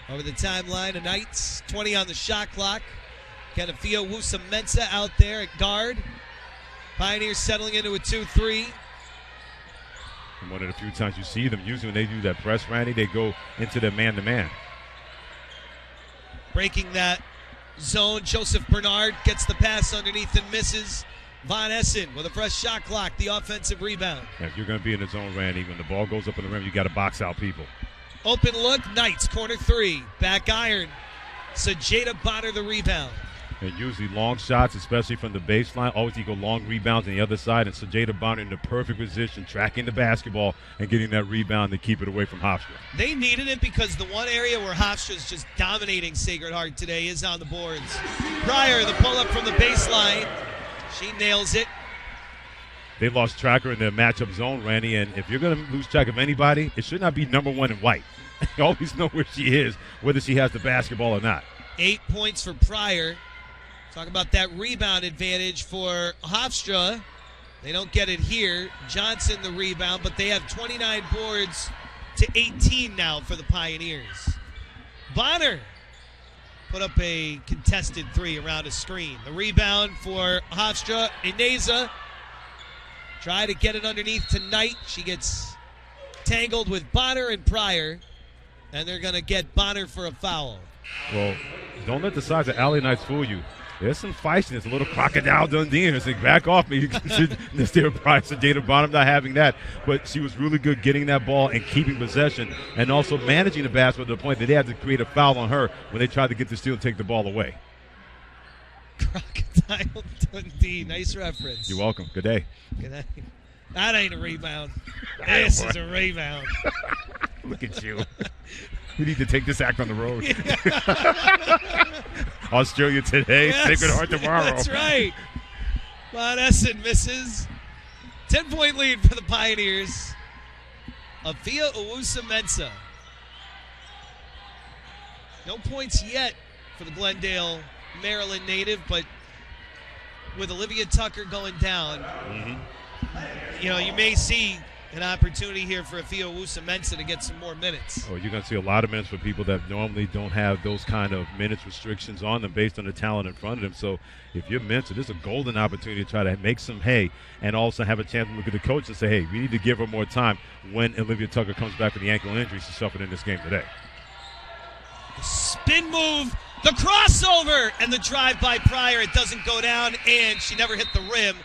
over the timeline of Knights. 20 on the shot clock. Kenafio Wusa-Mensah out there at guard. Pioneers settling into a 2-3. And one of the few times you see them, usually when they do that press, Randy, they go into the man-to-man. Breaking that zone, Joseph Bernard gets the pass underneath and misses. Von Essen with a fresh shot clock, the offensive rebound. Yeah, if you're going to be in the zone, Randy, when the ball goes up in the rim, you got to box out people. Open look, Knights, corner three. Back iron. Sajeda Bonner the rebound. And usually long shots, especially from the baseline, always equal long rebounds on the other side. And Sajeda Bonner in the perfect position, tracking the basketball and getting that rebound to keep it away from Hofstra. They needed it because the one area where Hofstra is just dominating Sacred Heart today is on the boards. Pryor, the pull-up from the baseline. She nails it. They lost tracker in the matchup zone, Randy, and if you're going to lose track of anybody, it should not be number one in white. You always know where she is, whether she has the basketball or not. 8 points for Pryor. Talk about that rebound advantage for Hofstra. They don't get it here. Johnson the rebound, but they have 29 boards to 18 now for the Pioneers. Bonner put up a contested three around a screen. The rebound for Hofstra. Ineza try to get it underneath tonight. She gets tangled with Bonner and Pryor, and they're going to get Bonner for a foul. Well, don't let the size of Alley Knights fool you. There's some feistiness, a little crocodile Dundee. It's like, back off me. Mr. Price and Jada Bonham not having that. But she was really good getting that ball and keeping possession and also managing the basket to the point that they had to create a foul on her when they tried to get the steal and take the ball away. Crocodile Dundee. Nice reference. You're welcome. Good day. Good day. That ain't a rebound. This is a rebound. Look at you. We need to take this act on the road. Australia today, yes, Sacred Heart tomorrow. That's right. Von Essen misses. 10-point lead for the Pioneers. Afia Owusu-Mensah. No points yet for the Glendale, Maryland native, but with Olivia Tucker going down, you know, you may see an opportunity here for Afia Owusu-Mensah to get some more minutes. Oh, you're going to see a lot of minutes for people that normally don't have those kind of minutes restrictions on them based on the talent in front of them. So if you're Mensah, this is a golden opportunity to try to make some hay and also have a chance to look at the coach and say, hey, we need to give her more time when Olivia Tucker comes back from the ankle injury she suffered in this game today. The spin move, the crossover, and the drive by Pryor. It doesn't go down, and she never hit the rim.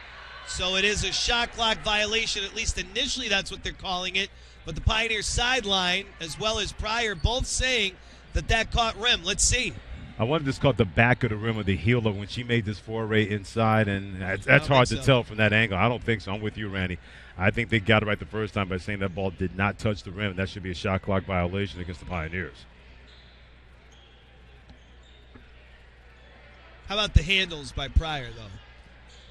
So it is a shot clock violation. At least initially that's what they're calling it. But the Pioneers sideline, as well as Pryor, both saying that caught rim. Let's see. I wanted this called the back of the rim of the heel of when she made this foray inside, and that's hard to tell from that angle. I don't think so. I'm with you, Randy. I think they got it right the first time by saying that ball did not touch the rim. That should be a shot clock violation against the Pioneers. How about the handles by Pryor, though?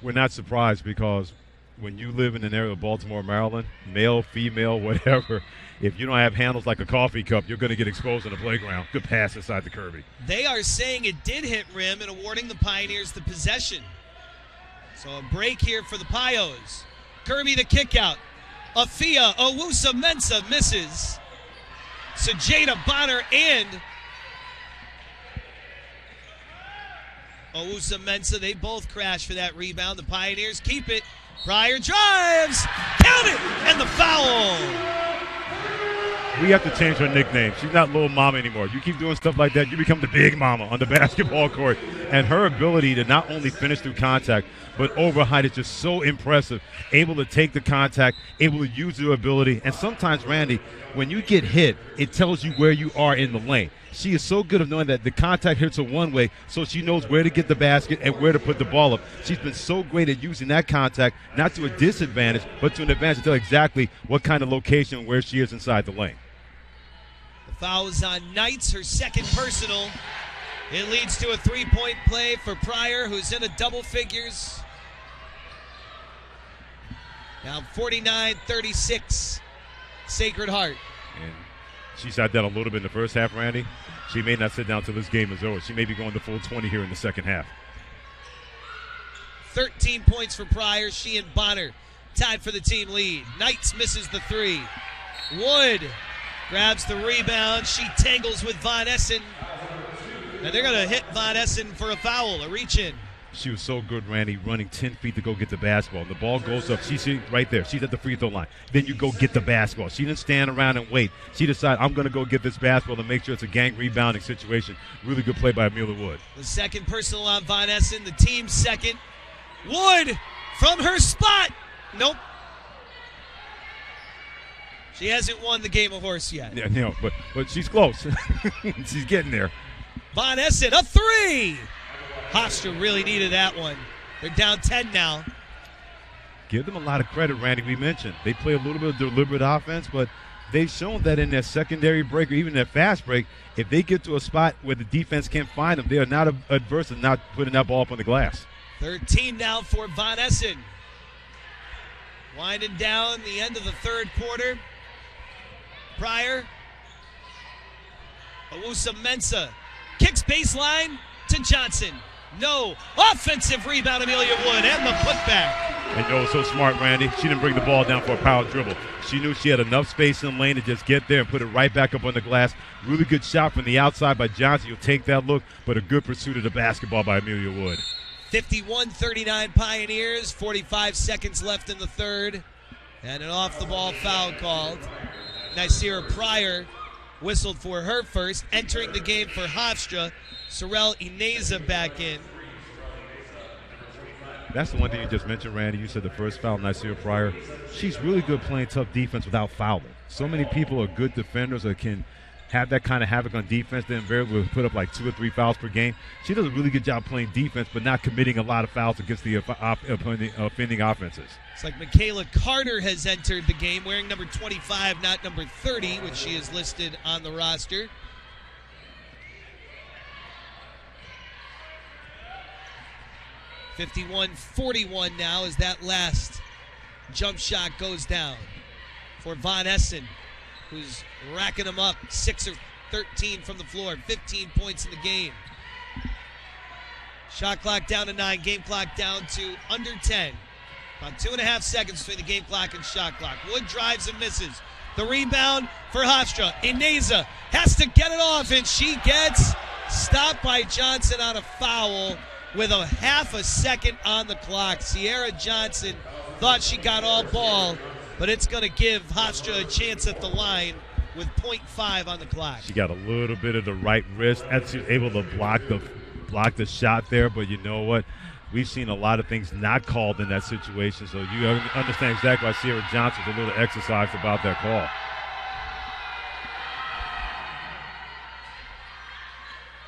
We're not surprised because when you live in an area of Baltimore, Maryland, male, female, whatever, if you don't have handles like a coffee cup, you're going to get exposed on the playground. Good pass inside the Kirby. They are saying it did hit rim and awarding the Pioneers the possession. So a break here for the Pios. Kirby the kick out. Afia Owusu-Mensah misses. Sajada Bonner and Owusu-Mensah, they both crash for that rebound. The Pioneers keep it. Pryor drives. Count it! And the foul. We have to change her nickname. She's not Little Mama anymore. You keep doing stuff like that, you become the Big Mama on the basketball court. And her ability to not only finish through contact, but over height is just so impressive. Able to take the contact, able to use her ability. And sometimes, Randy, when you get hit, it tells you where you are in the lane. She is so good of knowing that the contact hits her one way, so she knows where to get the basket and where to put the ball up. She's been so great at using that contact, not to a disadvantage, but to an advantage to tell exactly what kind of location and where she is inside the lane. The foul is on Knights, her second personal. It leads to a three-point play for Pryor, who's in a double figures. Now 49-36, Sacred Heart. And she sat down a little bit in the first half, Randy. She may not sit down until this game is over. She may be going the full 20 here in the second half. 13 points for Pryor. She and Bonner tied for the team lead. Knights misses the three. Wood grabs the rebound. She tangles with Von Essen. And they're going to hit Von Essen for a foul, a reach-in. She was so good, Randy, running 10 feet to go get the basketball. And the ball goes up. She's right there. She's at the free throw line. Then you go get the basketball. She didn't stand around and wait. She decided, I'm going to go get this basketball to make sure it's a gang rebounding situation. Really good play by Amelia Wood. The second personal on Von Essen, the team's second. Wood from her spot. Nope. She hasn't won the game of horse yet. Yeah, no, but she's close. She's getting there. Von Essen, a three. Hofstra really needed that one. They're down 10 now. Give them a lot of credit, Randy. We mentioned they play a little bit of deliberate offense, but they've shown that in their secondary break or even their fast break, if they get to a spot where the defense can't find them, they are not adverse to not putting that ball up on the glass. 13 now for Von Essen. Winding down the end of the third quarter. Pryor. Owusu-Mensah kicks baseline to Johnson. No. Offensive rebound, Amelia Wood, and the putback. And you know, so smart, Randy. She didn't bring the ball down for a power dribble. She knew she had enough space in the lane to just get there and put it right back up on the glass. Really good shot from the outside by Johnson. You'll take that look, but a good pursuit of the basketball by Amelia Wood. 51-39 Pioneers, 45 seconds left in the third. And an off-the-ball foul called. Nicira Pryor whistled for her first. Entering the game for Hofstra, Sorel Ineza back in. That's the one thing you just mentioned, Randy. You said the first foul, Nicira Pryor. She's really good playing tough defense without fouling. So many people are good defenders that can have that kind of havoc on defense. They invariably put up like 2 or 3 fouls per game. She does a really good job playing defense, but not committing a lot of fouls against the offending offenses. It's like Michaela Carter has entered the game wearing number 25, not number 30, which she is listed on the roster. (51-41) now as that last jump shot goes down for Von Essen, who's racking them up. 6 of 13 from the floor, 15 points in the game. Shot clock down to 9, game clock down to under 10. About 2.5 seconds between the game clock and shot clock. Wood drives and misses. The rebound for Hofstra. Ineza has to get it off, and she gets stopped by Johnson on a foul with a half a second on the clock. Sierra Johnson thought she got all ball, but it's going to give Hofstra a chance at the line with 0.5 on the clock. She got a little bit of the right wrist, and she was able to block the shot there, but you know what? We've seen a lot of things not called in that situation, so you understand exactly why Sierra Johnson's a little exercised about that call.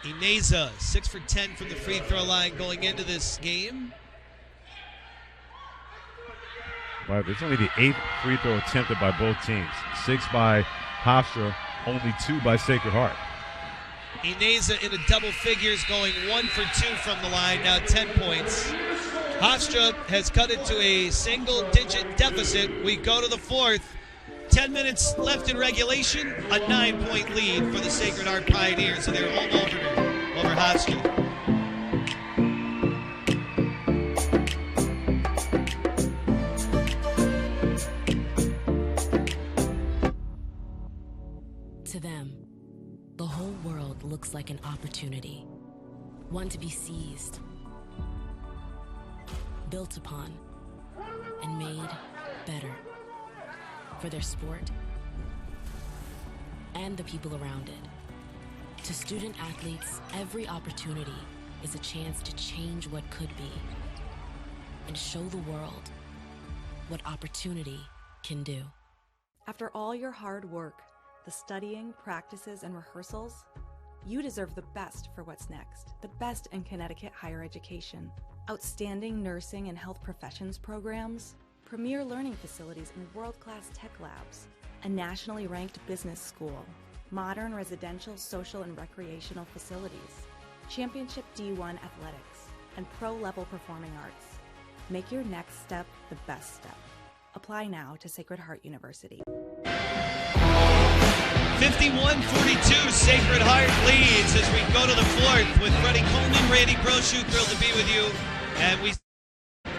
Ineza, 6 for 10 from the free throw line going into this game. Wow, it's only the 8th free throw attempted by both teams. 6 by Hofstra, only 2 by Sacred Heart. Ineza in a double figures, going 1 for 2 from the line, now 10 points. Hofstra has cut it to a single-digit deficit. We go to the fourth. 10 minutes left in regulation, a 9-point lead for the Sacred Heart Pioneers, and they're home opener over Hofstra. To them, the whole world looks like an opportunity, one to be seized, built upon, and made better for their sport and the people around it. To student athletes, every opportunity is a chance to change what could be and show the world what opportunity can do. After all your hard work, the studying, practices, and rehearsals, you deserve the best for what's next. The best in Connecticut higher education. Outstanding nursing and health professions programs, premier learning facilities and world-class tech labs, a nationally ranked business school, modern residential, social, and recreational facilities, championship D1 athletics, and pro-level performing arts. Make your next step the best step. Apply now to Sacred Heart University. 51-42, Sacred Heart leads as we go to the fourth with Freddie Coleman, Randy Brochu, thrilled to be with you. And we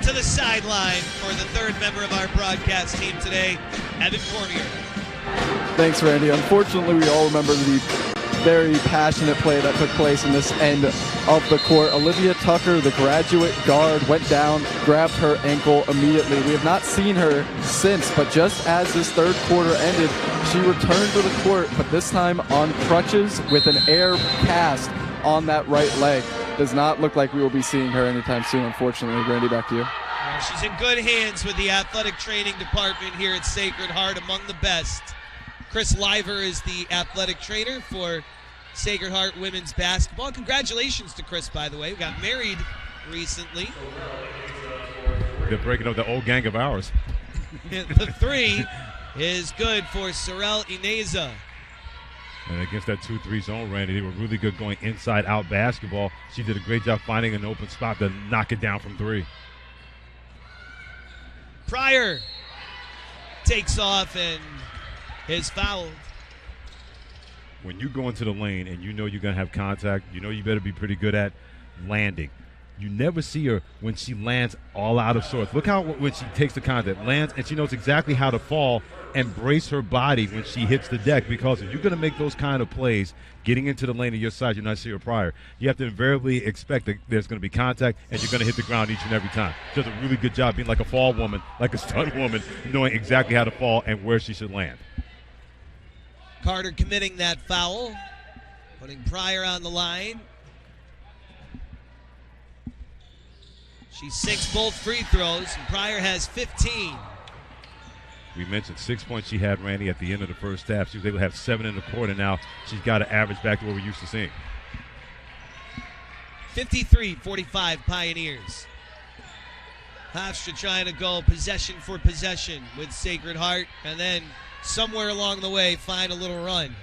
to the sideline for the third member of our broadcast team today, Evan Cormier. Thanks, Randy. Unfortunately, we all remember the very passionate play that took place in this end of the court. Olivia Tucker, the graduate guard, went down, grabbed her ankle immediately. We have not seen her since, but just as this third quarter ended, she returned to the court, but this time on crutches with an air cast on that right leg. Does not look like we will be seeing her anytime soon, unfortunately. Randy, back to you. Well, she's in good hands with the athletic training department here at Sacred Heart, among the best. Chris Liver is the athletic trainer for Sacred Heart women's basketball. Congratulations to Chris, by the way. We got married recently. They're breaking up the old gang of ours. The three is good for Sorel Ineza. And against that 2-3 zone, Randy, they were really good going inside-out basketball. She did a great job finding an open spot to knock it down from three. Pryor takes off and is fouled. When you go into the lane and you know you're going to have contact, you know you better be pretty good at landing. You never see her when she lands all out of sorts. Look how when she takes the contact, lands, and she knows exactly how to fall and brace her body when she hits the deck, because if you're going to make those kind of plays, getting into the lane of your side, you're not Sierra Pryor, you have to invariably expect that there's going to be contact and you're going to hit the ground each and every time. She does a really good job being like a fall woman, like a stunt woman, knowing exactly how to fall and where she should land. Carter committing that foul, putting Pryor on the line. She sinks both free throws, and Pryor has 15. We mentioned 6 points she had, Randy, at the end of the first half. She was able to have 7 in the quarter. Now she's got to average back to what we're used to seeing. 53-45 Pioneers. Hofstra trying to go possession for possession with Sacred Heart, and then somewhere along the way find a little run.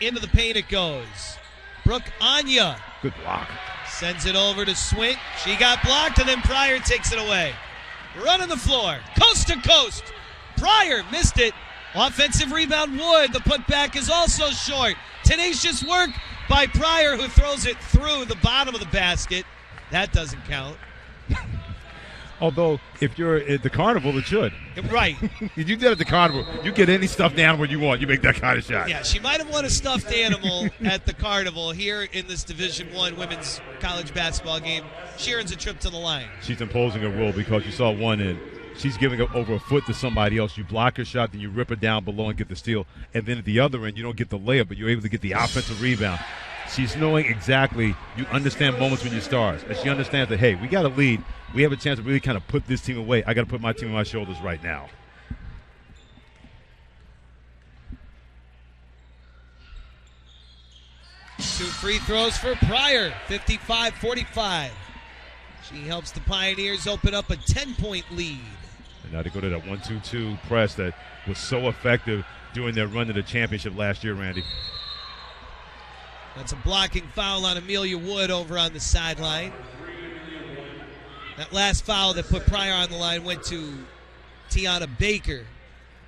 Into the paint it goes. Brooke Anya. Good block. Sends it over to Swint. She got blocked, and then Pryor takes it away. Running the floor, coast to coast. Pryor missed it. Offensive rebound Wood. The putback is also short. Tenacious work by Pryor, who throws it through the bottom of the basket. That doesn't count. Although, if you're at the carnival, it should. Right. If you did at the carnival, you get any stuffed animal you want. You make that kind of shot. Yeah, she might have won a stuffed animal at the carnival. Here in this Division I women's college basketball game, she earns a trip to the line. She's imposing her will because you saw one in. She's giving up over a foot to somebody else. You block her shot, then you rip her down below and get the steal. And then at the other end, you don't get the layup, but you're able to get the offensive rebound. She's knowing exactly, you understand moments when you're stars. And she understands that, hey, we got to lead. We have a chance to really kind of put this team away. I got to put my team on my shoulders right now. Two free throws for Pryor, 55-45. She helps the Pioneers open up a 10-point lead. And now they go to that 1-2-2 press that was so effective during their run to the championship last year, Randy. That's a blocking foul on Amelia Wood over on the sideline. That last foul that put Pryor on the line went to Tiana Baker.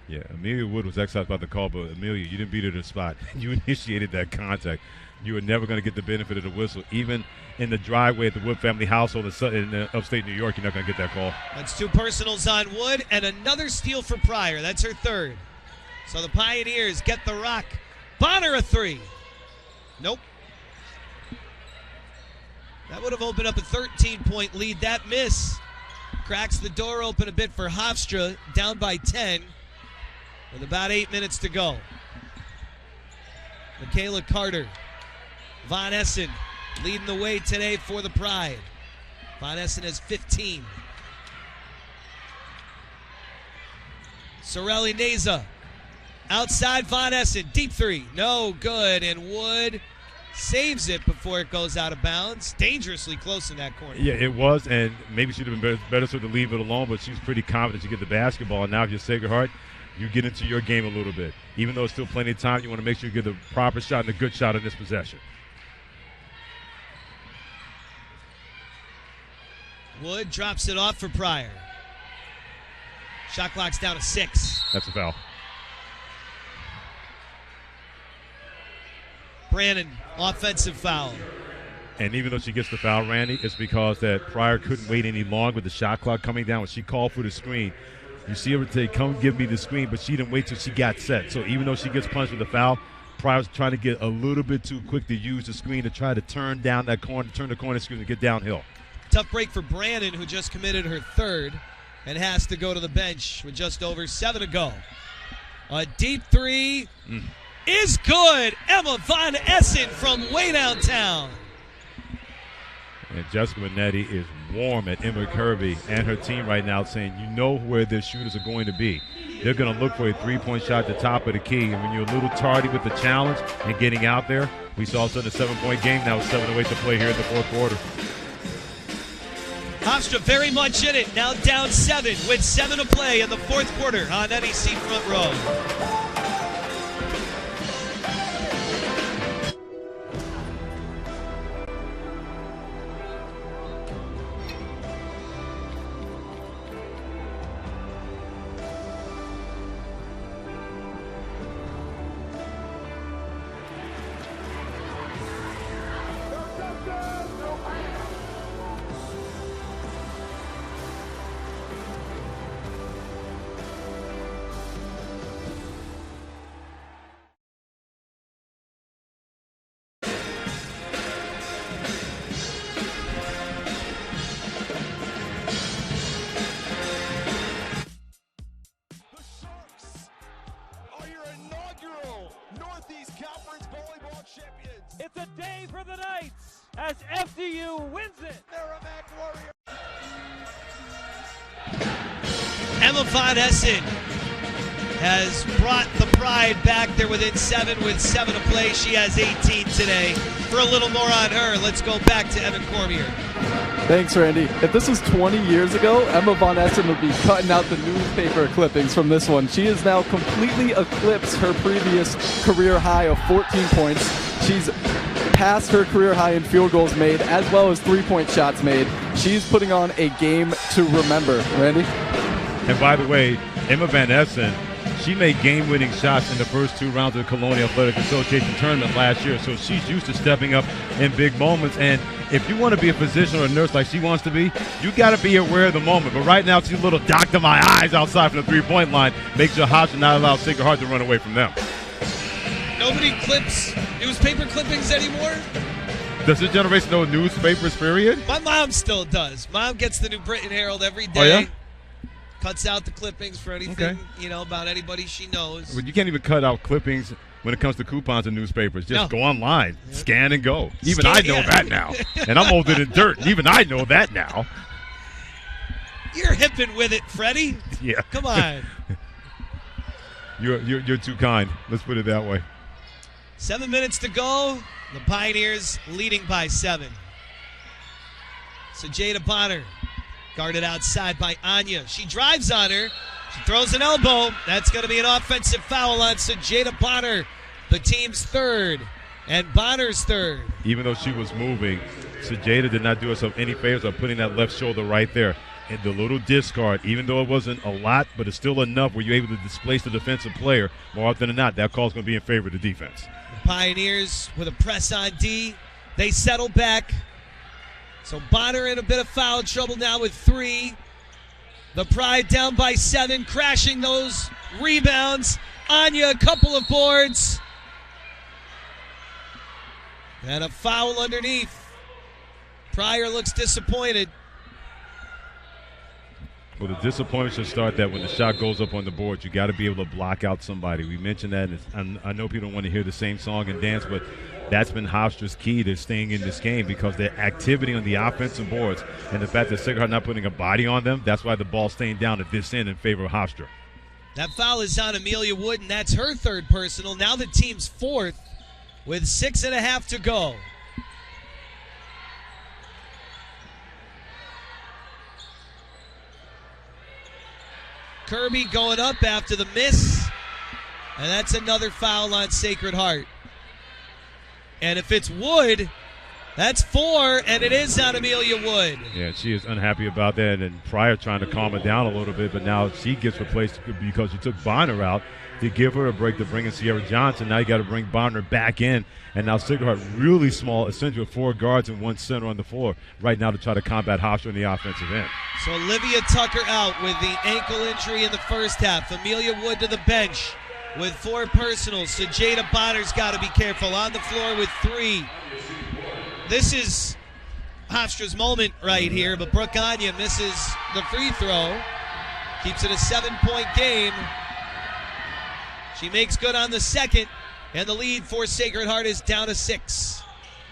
Yeah, Amelia Wood was excised by the call, but Amelia, you didn't beat her to the spot. You initiated that contact. You were never going to get the benefit of the whistle. Even in the driveway at the Wood family household in upstate New York, you're not going to get that call. That's two personals on Wood and another steal for Pryor. That's her third. So the Pioneers get the rock. Bonner a three. Nope. That would have opened up a 13-point lead. That miss cracks the door open a bit for Hofstra, down by 10 with about 8 minutes to go. Michaela Carter, Von Essen leading the way today for the Pride. Von Essen has 15. Sorelli Neza outside Von Essen, deep three, no good, and Wood saves it before it goes out of bounds. Dangerously close in that corner. Yeah, it was, and maybe she'd have been better so to leave it alone, but she was pretty confident to get the basketball. And now if you're Sacred Heart, you get into your game a little bit. Even though it's still plenty of time, you want to make sure you get the proper shot and a good shot in this possession. Wood drops it off for Pryor. Shot clock's down to 6. That's a foul. Brannon, offensive foul. And even though she gets the foul, Randy, it's because that Pryor couldn't wait any longer with the shot clock coming down. When she called for the screen, you see her say, come give me the screen, but she didn't wait till she got set. So even though she gets punched with the foul, Pryor's trying to get a little bit too quick to use the screen to try to turn down that corner, turn the corner screen to get downhill. Tough break for Brannon, who just committed her third and has to go to the bench with just over 7 to go. A deep three is good. Emma Von Essen from way downtown. And Jessica Minetti is warm at Emma Kirby and her team right now, saying you know where their shooters are going to be. They're going to look for a three-point shot at the top of the key. And when you're a little tardy with the challenge and getting out there, we saw us in a 7-point game now with 7:08 to play here in the fourth quarter. Hofstra very much in it. Now down 7 with 7 to play in the fourth quarter on NEC Front Row. It's a day for the Knights as FDU wins it. Merrimack Warriors. Emma Von Essen has brought the Pride back. They're within 7 with 7 to play. She has 18 today. For a little more on her, let's go back to Evan Cormier. Thanks, Randy. If this was 20 years ago, Emma Von Essen would be cutting out the newspaper clippings from this one. She has now completely eclipsed her previous career high of 14 points. She's passed her career high in field goals made as well as three-point shots made. She's putting on a game to remember. Randy? And by the way, Emma Van Essen, she made game-winning shots in the first 2 rounds of the Colonial Athletic Association tournament last year, so she's used to stepping up in big moments. And if you want to be a physician or a nurse like she wants to be, you got to be aware of the moment. But right now, she's a little doctor my eyes outside from the three-point line, makes sure Hofstra not allow Sacred Heart to run away from them. Nobody clips newspaper clippings anymore? Does this generation know newspapers, period? My mom still does. Mom gets the New Britain Herald every day. Oh, yeah? Cuts out the clippings for anything, about anybody she knows. Well, you can't even cut out clippings when it comes to coupons in newspapers. Just go online, scan and go. Even I know that now. And I'm older than dirt. And even I know that now. You're hipping with it, Freddie. Yeah. Come on. You're too kind. Let's put it that way. 7 minutes to go. The Pioneers leading by 7. So Jada Bonner guarded outside by Anya. She drives on her. She throws an elbow. That's going to be an offensive foul on Jada Bonner, the team's third, and Bonner's third. Even though she was moving, Jada did not do herself any favors by putting that left shoulder right there. And the little discard, even though it wasn't a lot, but it's still enough where you're able to displace the defensive player. More often than not, that call's going to be in favor of the defense. The Pioneers with a press on D. They settle back. So Bonner in a bit of foul trouble now with 3. The Pride down by 7, crashing those rebounds. Anya, a couple of boards. And a foul underneath. Pryor looks disappointed. Well, the disappointment should start that when the shot goes up on the board, you got to be able to block out somebody. We mentioned that, and I know people don't want to hear the same song and dance, but that's been Hofstra's key to staying in this game because the activity on the offensive boards and the fact that Sacred Heart not putting a body on them, that's why the ball's staying down at this end in favor of Hofstra. That foul is on Amelia Wood, and that's her third personal. Now the team's fourth with 6.5 to go. Kirby going up after the miss, and that's another foul on Sacred Heart. And if it's Wood, that's 4, and it is on Amelia Wood. Yeah, she is unhappy about that, and Pryor trying to calm her down a little bit, but now she gets replaced because you took Bonner out to give her a break to bring in Sierra Johnson. Now you got to bring Bonner back in, and now Sacred Heart really small, essentially with 4 guards and 1 center on the floor right now to try to combat Hofstra in the offensive end. So Olivia Tucker out with the ankle injury in the first half. Amelia Wood to the bench with 4 personals. So Jada Bonner's got to be careful. On the floor with 3. This is Hofstra's moment right here, but Brooke Anya misses the free throw. Keeps it a 7-point game. She makes good on the second, and the lead for Sacred Heart is down to 6.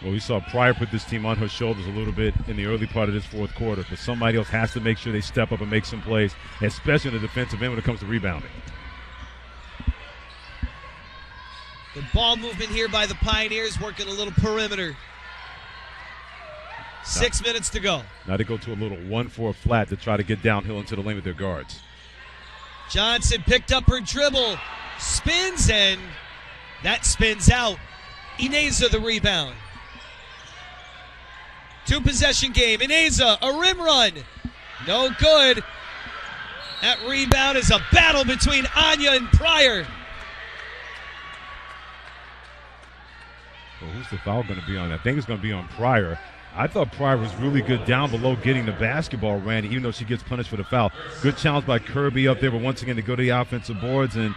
Well, we saw Pryor put this team on her shoulders a little bit in the early part of this fourth quarter, but somebody else has to make sure they step up and make some plays, especially in the defensive end when it comes to rebounding. Good ball movement here by the Pioneers, working a little perimeter. 6 minutes to go. Now they go to a little 1-4 flat to try to get downhill into the lane with their guards. Johnson picked up her dribble, spins, and that spins out. Ineza the rebound. 2-possession game. Ineza, a rim run. No good. That rebound is a battle between Anya and Pryor. Well, who's the foul going to be on that? I think it's going to be on Pryor. I thought Pryor was really good down below getting the basketball, Randy, even though she gets punished for the foul. Good challenge by Kirby up there, but once again, to go to the offensive boards, and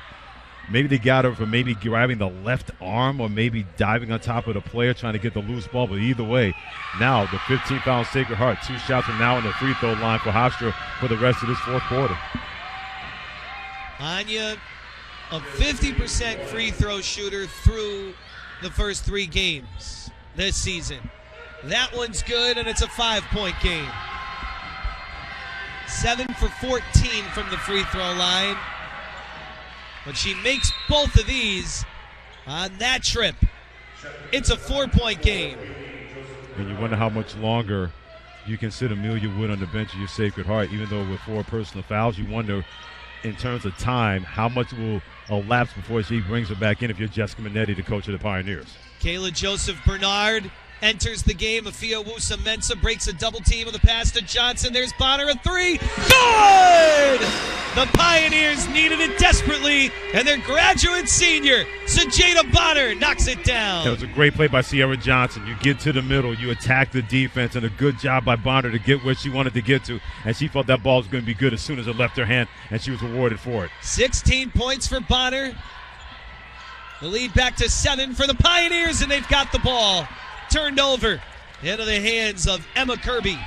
maybe they got her for maybe grabbing the left arm or maybe diving on top of the player trying to get the loose ball. But either way, now the 15th foul on Sacred Heart. 2 shots from now on the free throw line for Hofstra for the rest of this fourth quarter. Anya, a 50% free throw shooter through the first 3 games this season. That one's good, and it's a 5-point game. 7 for 14 from the free throw line. But she makes both of these on that trip. It's a 4-point game. And you wonder how much longer you can sit Amelia Wood on the bench of your Sacred Heart, even though with 4 personal fouls, you wonder in terms of time how much will elapse before she brings her back in if you're Jessica Minetti, the coach of the Pioneers. Kayla Joseph Bernard enters the game. Afia Wusa-Mensah breaks a double team with a pass to Johnson. There's Bonner, a three. Good! The Pioneers needed it desperately, and their graduate senior, Sajada Bonner, knocks it down. That was a great play by Sierra Johnson. You get to the middle, you attack the defense, and a good job by Bonner to get where she wanted to get to. And she felt that ball was going to be good as soon as it left her hand, and she was rewarded for it. 16 points for Bonner. The lead back to 7 for the Pioneers, and they've got the ball turned over into the hands of Emma Kirby.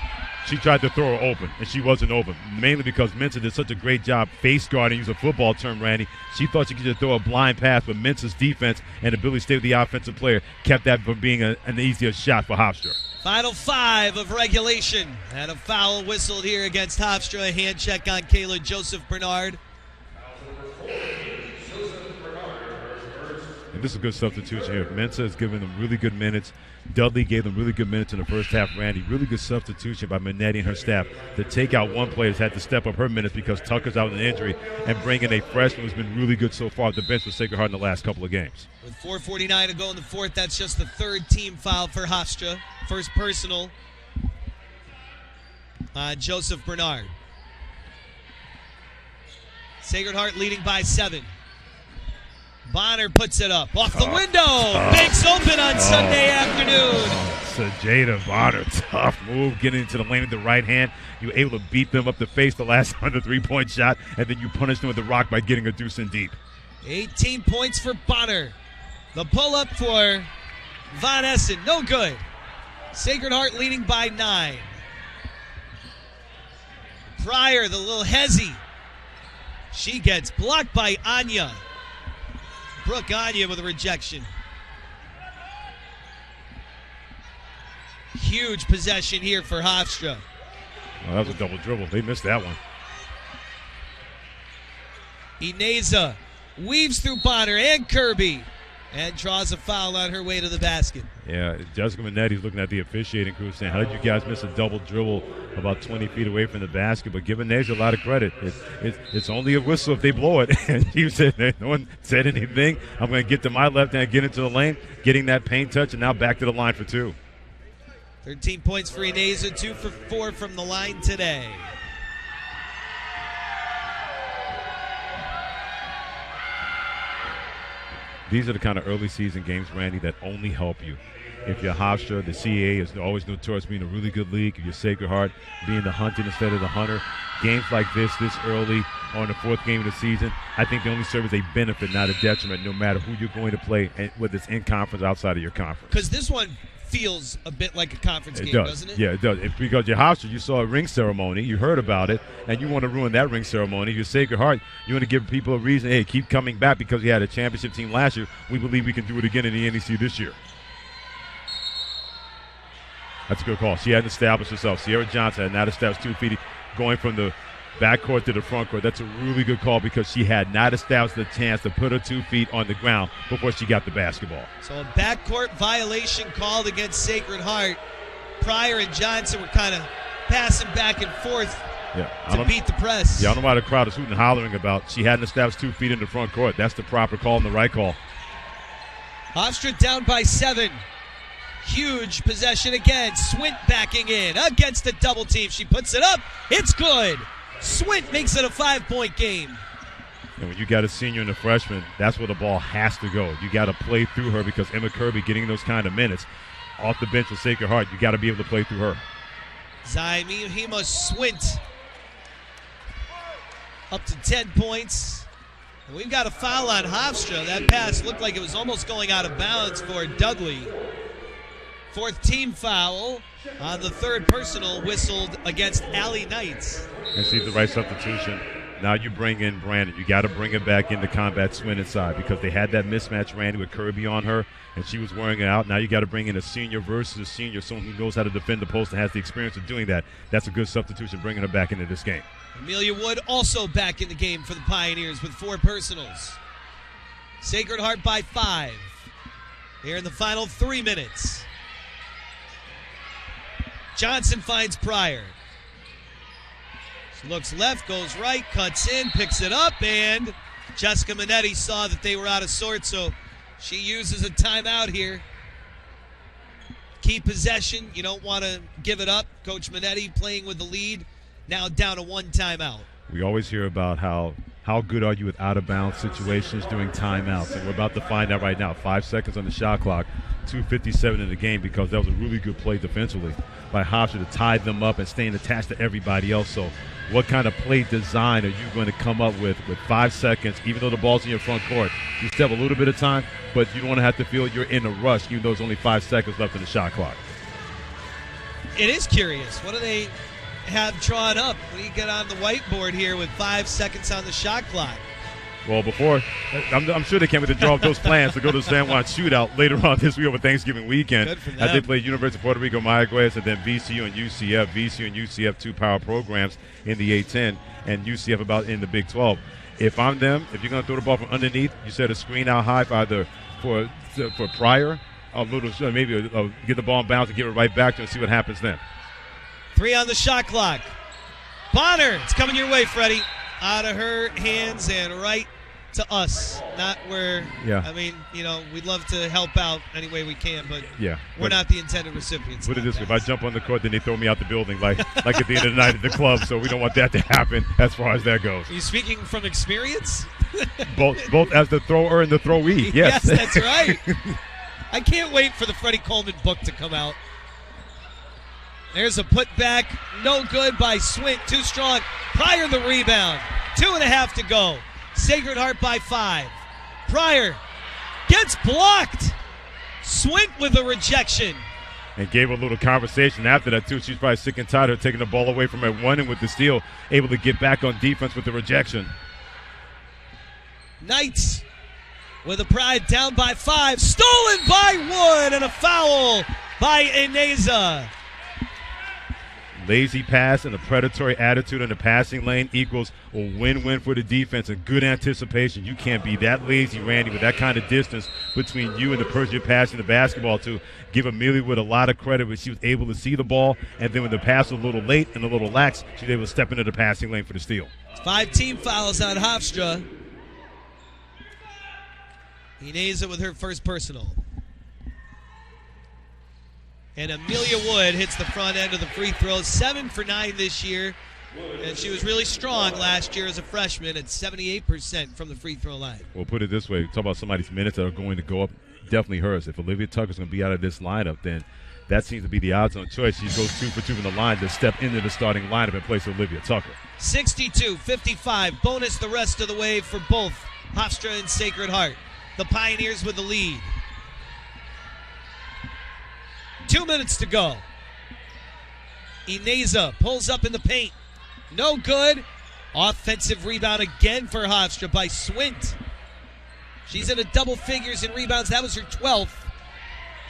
She tried to throw her open, and she wasn't open, mainly because Mensah did such a great job face guarding, use a football term, Randy. She thought she could just throw a blind pass, but Mensah's defense and ability to stay with the offensive player kept that from being an easier shot for Hofstra. Final 5 of regulation. And a foul whistled here against Hofstra. A hand check on Kayla Joseph Bernard. And this is a good substitution here. Mensah has given them really good minutes. Dudley gave them really good minutes in the first half. Randy, really good substitution by Minetti and her staff to take out one player who's had to step up her minutes because Tucker's out with an injury, and bring in a freshman who's been really good so far at the bench for Sacred Heart in the last couple of games. With 4:49 to go in the fourth, that's just the third team foul for Hofstra. First personal on Joseph Bernard. Sacred Heart leading by 7. Bonner puts it up off the window. Banks open on Sunday afternoon. Sajada Bonner, tough move, getting into the lane with the right hand. You were able to beat them up the face the last on the three-point shot, and then you punish them with the rock by getting a deuce in deep. 18 points for Bonner. The pull-up for Von Essen, no good. Sacred Heart leading by 9. Pryor, the little hezzy. She gets blocked by Anya. Brooke Anya with a rejection. Huge possession here for Hofstra. Well, that was a double dribble. They missed that one. Ineza weaves through Bonner and Kirby and draws a foul on her way to the basket. Yeah, Jessica Minetti's looking at the officiating crew saying, how did you guys miss a double dribble about 20 feet away from the basket? But give Ineza a lot of credit. It's only a whistle if they blow it. And you said no one said anything. I'm going to get to my left hand, get into the lane, getting that paint touch, and now back to the line for 2. 13 points for Ineza, 2 for 4 from the line today. These are the kind of early season games, Randy, that only help you. If you're Hofstra, the CAA is always notorious being a really good league. If you're Sacred Heart, being the hunting instead of the hunter. Games like this early on the 4th game of the season, I think they only serve as a benefit, not a detriment, no matter who you're going to play, and whether it's in conference or outside of your conference. Because this one feels a bit like a conference game, doesn't it? Yeah, it does. It's because you're Hofstra, you saw a ring ceremony, you heard about it, and you want to ruin that ring ceremony. If you're Sacred Heart, you want to give people a reason, hey, keep coming back because we had a championship team last year. We believe we can do it again in the NEC this year. That's a good call. She hadn't established herself. Sierra Johnson had not established 2 feet going from the backcourt to the front court. That's a really good call because she had not established the chance to put her 2 feet on the ground before she got the basketball. So a backcourt violation called against Sacred Heart. Pryor and Johnson were kind of passing back and forth to beat the press. Yeah, I don't know why the crowd is hooting and hollering about she hadn't established 2 feet in the front court. That's the proper call and the right call. Hofstra down by 7. Huge possession again. Swint backing in against a double team. She puts it up. It's good. Swint makes it a 5-point game. And when you got a senior and a freshman, that's where the ball has to go. You got to play through her because Emma Kirby getting those kind of minutes off the bench with Sacred Heart, you got to be able to play through her. Zaimihima Swint up to 10 points. And we've got a foul on Hofstra. That pass looked like it was almost going out of bounds for Dudley. 4th team foul on the 3rd personal whistled against Allie Knights. And see the right substitution. Now you bring in Brandon. You got to bring it back into combat Swin inside because they had that mismatch, Randy, with Kirby on her, and she was wearing it out. Now you got to bring in a senior versus a senior, someone who knows how to defend the post and has the experience of doing that. That's a good substitution, bringing her back into this game. Amelia Wood also back in the game for the Pioneers with 4 personals. Sacred Heart by 5. Here in the final 3 minutes. Johnson finds Pryor. She looks left, goes right, cuts in, picks it up, and Jessica Minetti saw that they were out of sorts, so she uses a timeout here. Key possession. You don't want to give it up. Coach Minetti playing with the lead. Now down to 1 timeout. We always hear about how good are you with out-of-bounds situations during timeouts, and we're about to find out right now. 5 seconds on the shot clock, 2:57 in the game, because that was a really good play defensively by Hofstra to tie them up and staying attached to everybody else. So what kind of play design are you going to come up with 5 seconds, even though the ball's in your front court? You still have a little bit of time, but you don't want to have to feel you're in a rush, even though there's only 5 seconds left in the shot clock. It is curious. What do they have drawn up? What do you get on the whiteboard here with 5 seconds on the shot clock? Well, before, I'm sure they can't wait to draw up those plans to go to the San Juan shootout later on this week over Thanksgiving weekend. As they play University of Puerto Rico, Mayagüez, and then VCU and UCF. VCU and UCF, 2 power programs in the A-10, and UCF about in the Big 12. If I'm them, if you're going to throw the ball from underneath, you set a screen out high either for Pryor, a little maybe get the ball in bounds and give it right back to him and see what happens then. 3 on the shot clock. Bonner, it's coming your way, Freddie. Out of her hands and right to us. Not where, I mean, we'd love to help out any way we can, but we're not the intended recipients. Put it this way, if I jump on the court, then they throw me out the building like at the end of the night at the club, so we don't want that to happen as far as that goes. Are you speaking from experience? both as the thrower and the throwee, yes. Yes, that's right. I can't wait for the Freddie Coleman book to come out. There's a putback, no good by Swint, too strong. Pryor the rebound, 2.5 to go. Sacred Heart by 5. Pryor gets blocked. Swint with a rejection. And gave a little conversation after that, too. She's probably sick and tired of taking the ball away from her one, and with the steal, able to get back on defense with the rejection. Knights with a pride down by 5. Stolen by Wood, and a foul by Ineza. Lazy pass and a predatory attitude in the passing lane equals a win-win for the defense and good anticipation. You can't be that lazy, Randy, with that kind of distance between you and the person you're passing the basketball to. Give Amelia Wood a lot of credit when she was able to see the ball, and then when the pass was a little late and a little lax, she was able to step into the passing lane for the steal. 5 team fouls on Hofstra. Ineza with her first personal. And Amelia Wood hits the front end of the free throws, 7 for 9 this year. And she was really strong last year as a freshman at 78% from the free throw line. Well, put it this way, talk about somebody's minutes that are going to go up, definitely hers. If Olivia Tucker's going to be out of this lineup, then that seems to be the odds-on choice. She goes 2 for 2 from the line to step into the starting lineup in place of Olivia Tucker. 62-55, bonus the rest of the way for both Hofstra and Sacred Heart. The Pioneers with the lead. 2 minutes to go. Ineza pulls up in the paint. No good. Offensive rebound again for Hofstra by Swint. She's in a double figures in rebounds. That was her 12th.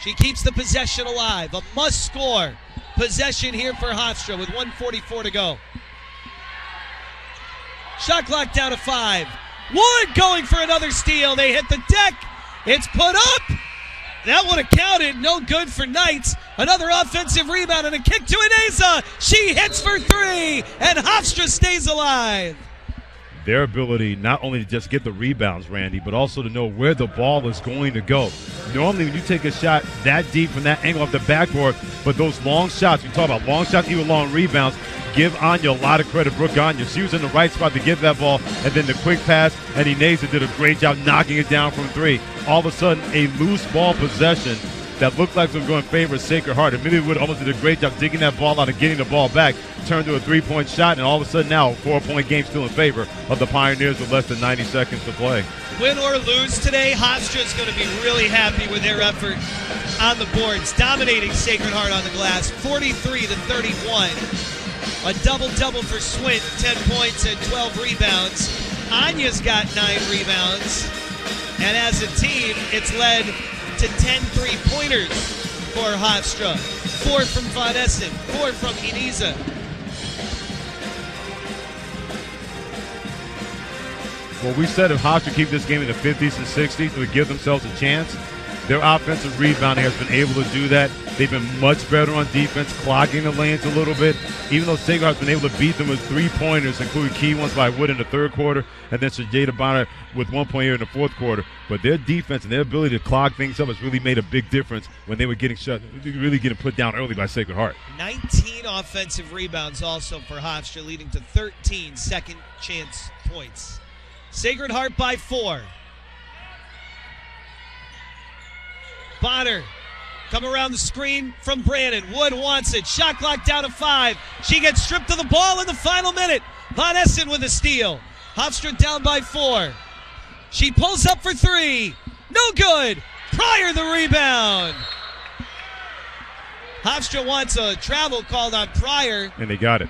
She keeps the possession alive. A must-score possession here for Hofstra with 1:44 to go. Shot clock down to 5. Wood going for another steal. They hit the deck. It's put up. That would have counted. No good for Knights. Another offensive rebound and a kick to Ineza. She hits for 3, and Hofstra stays alive. Their ability not only to just get the rebounds, Randy, but also to know where the ball is going to go. Normally when you take a shot that deep from that angle off the backboard, but those long shots, we talk about long shots, even long rebounds, give Anya a lot of credit, Brooke Anya. She was in the right spot to get that ball, and then the quick pass, and Ineza did a great job knocking it down from 3. All of a sudden, a loose ball possession that looked like it was going in favor of Sacred Heart. Amelia Wood almost did a great job digging that ball out and getting the ball back, turned to a 3-point shot, and all of a sudden now, a 4-point game still in favor of the Pioneers with less than 90 seconds to play. Win or lose today, Hofstra is going to be really happy with their effort on the boards, dominating Sacred Heart on the glass, 43-31. A double-double for Swint, 10 points and 12 rebounds. Anya's got 9 rebounds. And as a team, it's led to 10 3-pointers for Hofstra. 4 from Von Essen, 4 from Ineza. Well, we said if Hofstra keep this game in the 50s and 60s to give themselves a chance. Their offensive rebounding has been able to do that. They've been much better on defense, clogging the lanes a little bit. Even though Sacred Heart's been able to beat them with 3-pointers, including key ones by Wood in the third quarter, and then Sajada Bonner with 1 point here in the fourth quarter. But their defense and their ability to clog things up has really made a big difference when they were getting really getting put down early by Sacred Heart. 19 offensive rebounds also for Hofstra, leading to 13 second chance points. Sacred Heart by 4. Bonner come around the screen from Brandon. Wood wants it. Shot clock down to 5. She gets stripped of the ball in the final minute. Von Essen with a steal. Hofstra down by 4. She pulls up for 3. No good. Pryor the rebound. Hofstra wants a travel called on Pryor. And they got it.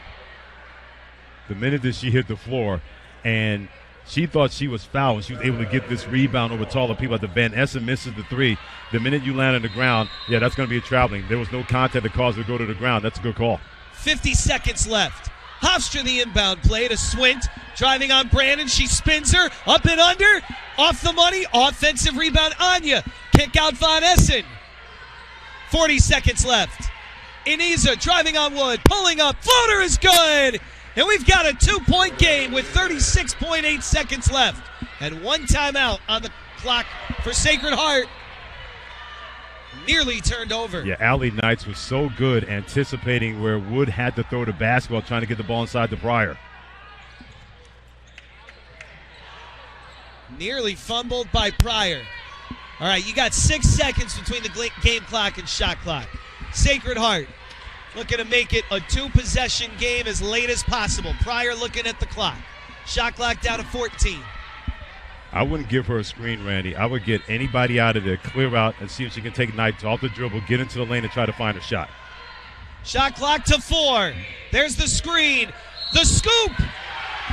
The minute that she hit the floor, and she thought she was fouled when she was able to get this rebound over taller people at the Van Essen misses the 3. The minute you land on the ground, yeah, that's going to be a traveling. There was no contact that caused her to go to the ground. That's a good call. 50 seconds left. Hofstra the inbound play to Swint. Driving on Brandon. She spins her. Up and under. Off the money. Offensive rebound. Anya. Kick out Von Essen. 40 seconds left. Iniza driving on Wood. Pulling up. Floater is good. And we've got a 2-point game with 36.8 seconds left. And 1 timeout on the clock for Sacred Heart. Nearly turned over. Yeah, Allie Knights was so good anticipating where Wood had to throw the basketball, trying to get the ball inside the Pryor. Nearly fumbled by Pryor. All right, you got 6 seconds between the game clock and shot clock. Sacred Heart looking to make it a 2-possession game as late as possible. Pryor looking at the clock. Shot clock down to 14. I wouldn't give her a screen, Randy. I would get anybody out of there, clear out, and see if she can take Knights off the dribble, get into the lane, and try to find a shot. Shot clock to 4. There's the screen. The scoop.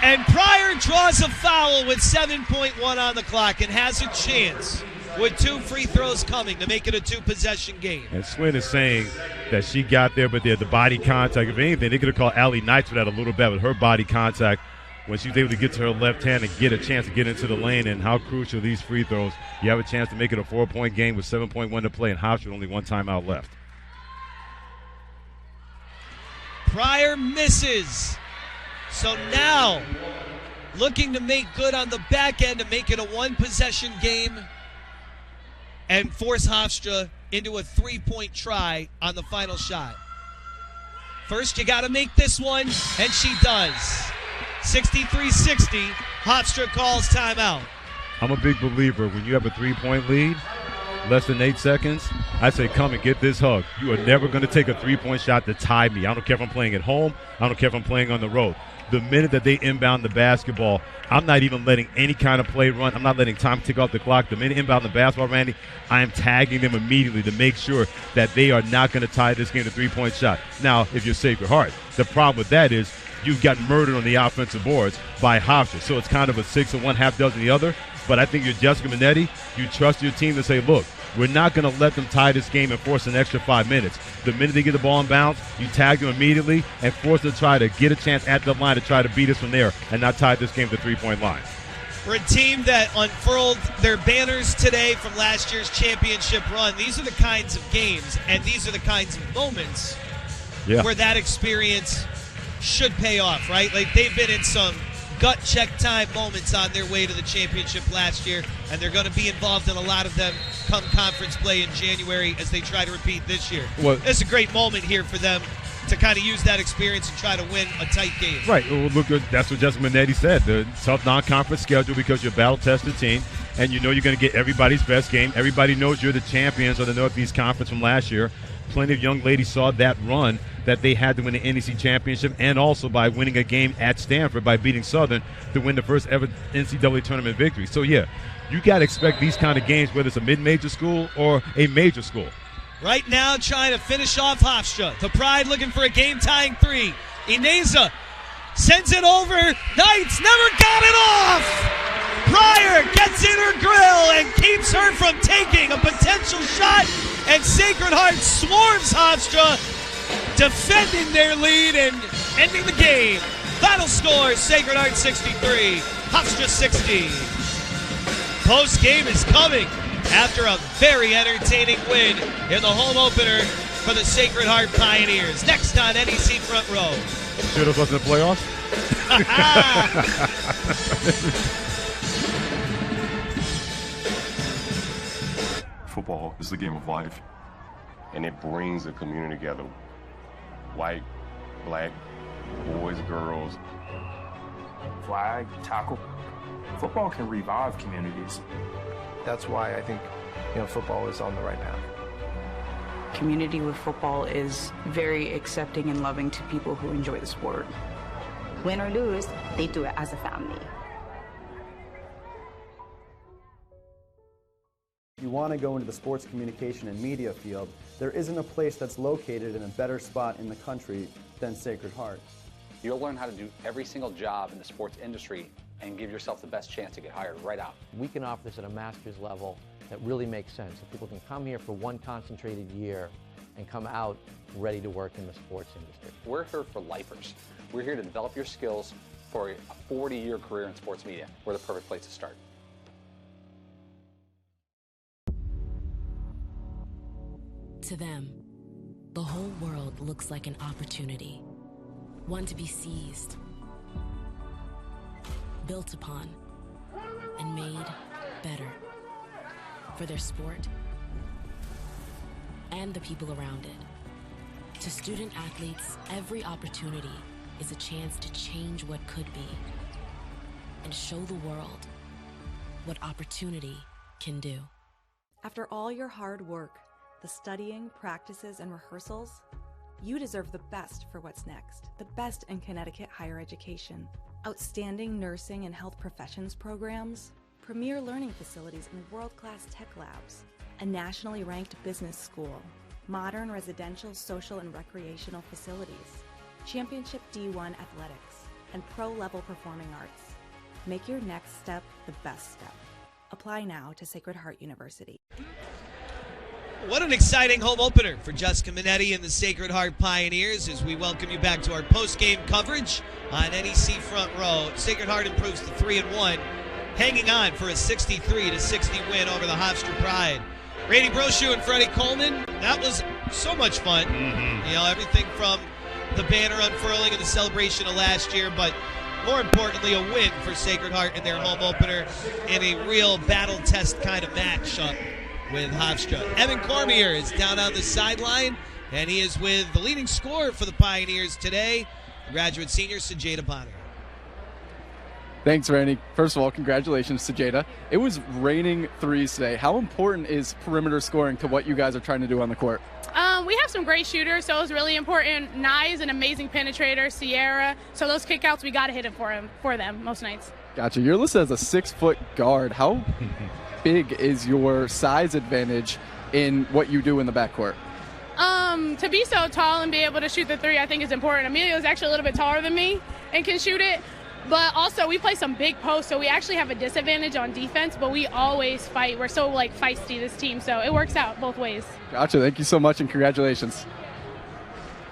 And Pryor draws a foul with 7.1 on the clock and has a chance with 2 free throws coming to make it a 2-possession game. And Swin is saying that she got there, but the body contact, if anything, they could have called Allie Knights for that a little bit with her body contact when she was able to get to her left hand and get a chance to get into the lane. And how crucial these free throws. You have a chance to make it a 4-point game with 7.1 to play, and Hofstra only 1 timeout left. Pryor misses. So now looking to make good on the back end to make it a 1-possession game and force Hofstra into a 3-point try on the final shot. First, you got to make this one, and she does. 63-60, Hofstra calls timeout. I'm a big believer when you have a 3-point lead, less than 8 seconds, I say come and get this hug. You are never going to take a 3-point shot to tie me. I don't care if I'm playing at home. I don't care if I'm playing on the road. The minute that they inbound the basketball, I'm not even letting any kind of play run. I'm not letting time tick off the clock. The minute inbound the basketball, Randy, I am tagging them immediately to make sure that they are not going to tie this game to 3-point shot. Now, if you're Sacred Heart, the problem with that is you've got murdered on the offensive boards by Hofstra. So it's kind of a 6 and 1/2 dozen the other. But I think you're Jessica Minetti. You trust your team to say, look, we're not going to let them tie this game and force an extra 5 minutes. The minute they get the ball in bounds, you tag them immediately and force them to try to get a chance at the line to try to beat us from there and not tie this game to 3-point line. For a team that unfurled their banners today from last year's championship run, these are the kinds of games and these are the kinds of moments where that experience should pay off, right? Like they've been in some gut check time moments on their way to the championship last year, and they're going to be involved in a lot of them come conference play in January as they try to repeat this year. Well, it's a great moment here for them to kind of use that experience and try to win a tight game. Right. Well, look, that's what Jessica Minetti said. The tough non-conference schedule because you're a battle-tested team, and you know you're going to get everybody's best game. Everybody knows you're the champions of the Northeast Conference from last year. Plenty of young ladies saw that run that they had to win the NEC championship, and also by winning a game at Stanford by beating Southern to win the first ever NCAA tournament victory. So, yeah, you got to expect these kind of games, whether it's a mid-major school or a major school. Right now, trying to finish off Hofstra. The Pride looking for a game-tying 3. Ineza sends it over. Knights never got it off. Pryor gets in her grill and keeps her from taking a potential shot. And Sacred Heart swarms Hofstra, defending their lead and ending the game. Final score, Sacred Heart 63, Hofstra 60. Post game is coming after a very entertaining win in the home opener for the Sacred Heart Pioneers. Next on NEC Front Row. Should have in the playoffs. Football is the game of life, and it brings the community together. White, black, boys, girls. Flag, tackle. Football can revive communities. That's why I think football is on the right path. Community with football is very accepting and loving to people who enjoy the sport. Win or lose, they do it as a family. If you want to go into the sports communication and media field, there isn't a place that's located in a better spot in the country than Sacred Heart. You'll learn how to do every single job in the sports industry and give yourself the best chance to get hired right out. We can offer this at a master's level that really makes sense. So people can come here for one concentrated year and come out ready to work in the sports industry. We're here for lifers. We're here to develop your skills for a 40-year career in sports media. We're the perfect place to start. To them, the whole world looks like an opportunity, one to be seized, built upon, and made better for their sport and the people around it. To student athletes, every opportunity is a chance to change what could be and show the world what opportunity can do. After all your hard work, the studying, practices, and rehearsals, you deserve the best for what's next. The best in Connecticut higher education. Outstanding nursing and health professions programs, premier learning facilities and world-class tech labs, a nationally ranked business school, modern residential, social, and recreational facilities, championship D1 athletics, and pro-level performing arts. Make your next step the best step. Apply now to Sacred Heart University. What an exciting home opener for Jessica Minetti and the Sacred Heart Pioneers as we welcome you back to our post-game coverage on NEC Front Row. Sacred Heart improves to 3-1, hanging on for a 63-60 win over the Hofstra Pride. Randy Brochu and Freddie Coleman, that was so much fun. You know, everything from the banner unfurling and the celebration of last year, but more importantly, a win for Sacred Heart in their home opener in a real battle test kind of matchup with Hofstra. Evan Cormier is down on the sideline, and he is with the leading scorer for the Pioneers today, graduate senior Sajeda Bonner. Thanks, Randy. First of all, congratulations, Sajeda. It was raining threes today. How important is perimeter scoring to what you guys are trying to do on the court? We have some great shooters, so it's really important. Nye is an amazing penetrator, Sierra. So those kickouts, we got to hit it for them most nights. Gotcha. You're listed as a 6-foot guard. How big is your size advantage in what you do in the backcourt? To be so tall and be able to shoot the three, I think is important. Emilio is actually a little bit taller than me and can shoot it. But also, we play some big posts, so we actually have a disadvantage on defense, but we always fight. We're so, feisty, this team, so it works out both ways. Gotcha. Thank you so much, and congratulations.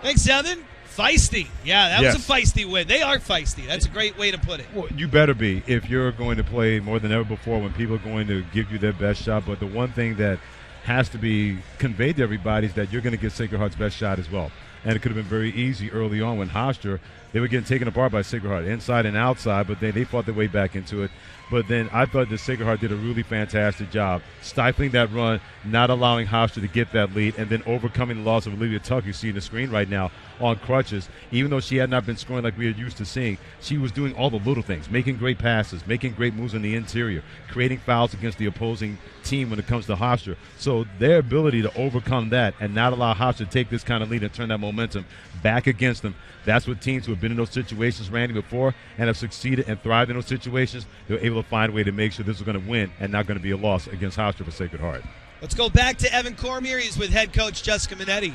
Thanks, Evan. Feisty. Yeah, that was a feisty win. They are feisty. That's a great way to put it. Well, you better be if you're going to play more than ever before when people are going to give you their best shot. But the one thing that has to be conveyed to everybody is that you're going to get Sacred Heart's best shot as well. And it could have been very easy early on when Hofstra, they were getting taken apart by Sacred Heart, inside and outside, but they fought their way back into it. But then I thought that Sacred Heart did a really fantastic job stifling that run, not allowing Hofstra to get that lead, and then overcoming the loss of Olivia Tuck, you see in the screen right now, on crutches. Even though she had not been scoring like we are used to seeing, she was doing all the little things, making great passes, making great moves in the interior, creating fouls against the opposing team when it comes to Hofstra. So their ability to overcome that and not allow Hofstra to take this kind of lead and turn that momentum back against them, that's what teams who have been in those situations, Randy, before and have succeeded and thrived in those situations, they're able to find a way to make sure this is going to win and not going to be a loss against Hofstra for Sacred Heart. Let's go back to Evan Cormier. He's with head coach Jessica Minetti.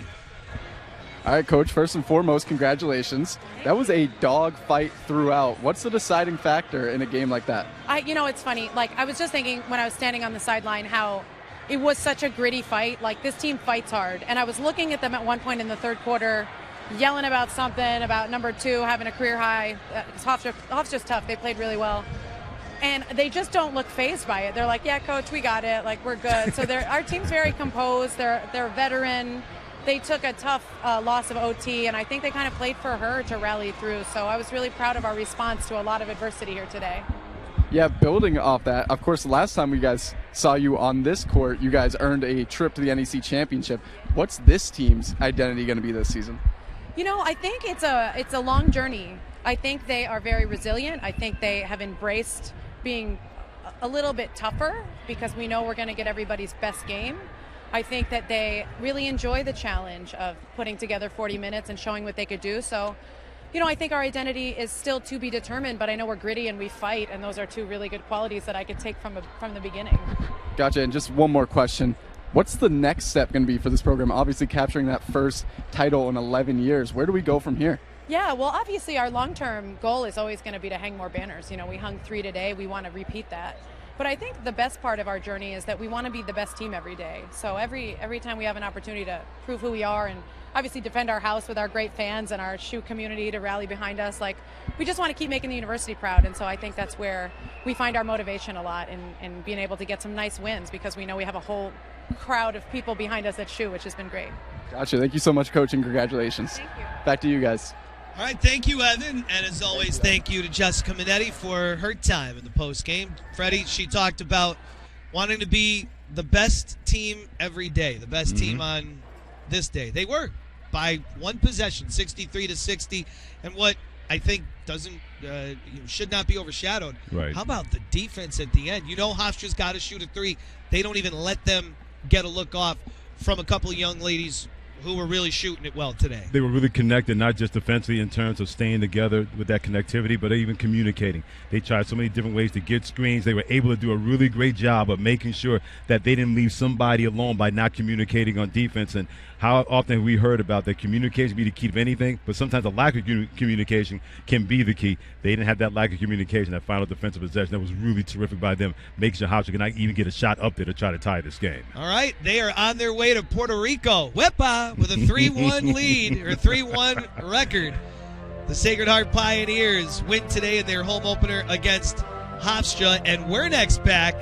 All right, Coach, first and foremost, congratulations. That was a dog fight throughout. What's the deciding factor in a game like that? It's funny. I was just thinking when I was standing on the sideline how it was such a gritty fight. This team fights hard. And I was looking at them at one point in the third quarter, yelling about something, about number 2 having a career high. Hofstra's tough. They played really well. And they just don't look fazed by it. They're like, yeah, coach, we got it. Like, we're good. So our team's very composed. They're a veteran. They took a tough loss of OT, and I think they kind of played for her to rally through. So I was really proud of our response to a lot of adversity here today. Yeah, building off that, of course, the last time we guys saw you on this court, you guys earned a trip to the NEC Championship. What's this team's identity going to be this season? You know, I think it's a long journey. I think they are very resilient. I think they have embraced being a little bit tougher because we know we're going to get everybody's best game. I think that they really enjoy the challenge of putting together 40 minutes and showing what they could do. So, you know, I think our identity is still to be determined, but I know we're gritty and we fight, and those are two really good qualities that I could take from the beginning. Gotcha. And just one more question. What's the next step going to be for this program? Obviously capturing that first title in 11 years. Where do we go from here? Yeah, well, obviously our long-term goal is always going to be to hang more banners. You know, we hung 3 today. We want to repeat that. But I think the best part of our journey is that we want to be the best team every day. So every time we have an opportunity to prove who we are and obviously defend our house with our great fans and our shoe community to rally behind us, like, we just want to keep making the university proud. And so I think that's where we find our motivation a lot in being able to get some nice wins because we know we have a whole crowd of people behind us at shoe, which has been great. Gotcha. Thank you so much, Coach, and congratulations. Thank you. Back to you guys. All right, thank you, Evan. And as always, thank you to Jessica Minetti for her time in the post-game. Freddie, she talked about wanting to be the best team every day, the best team on this day. They were by one possession, 63-60. And what I think should not be overshadowed. Right. How about the defense at the end? You know Hofstra's got to shoot a 3. They don't even let them get a look off from a couple of young ladies who were really shooting it well today. They were really connected, not just defensively in terms of staying together with that connectivity, but even communicating. They tried so many different ways to get screens. They were able to do a really great job of making sure that they didn't leave somebody alone by not communicating on defense. And how often have we heard about that communication be the key to anything, but sometimes a lack of communication can be the key. They didn't have that lack of communication, that final defensive possession. That was really terrific by them, making sure Hofstra could not even get a shot up there to try to tie this game. All right, they are on their way to Puerto Rico. Wepa with a 3-1 lead, or 3-1 record. The Sacred Heart Pioneers win today in their home opener against Hofstra, and we're next back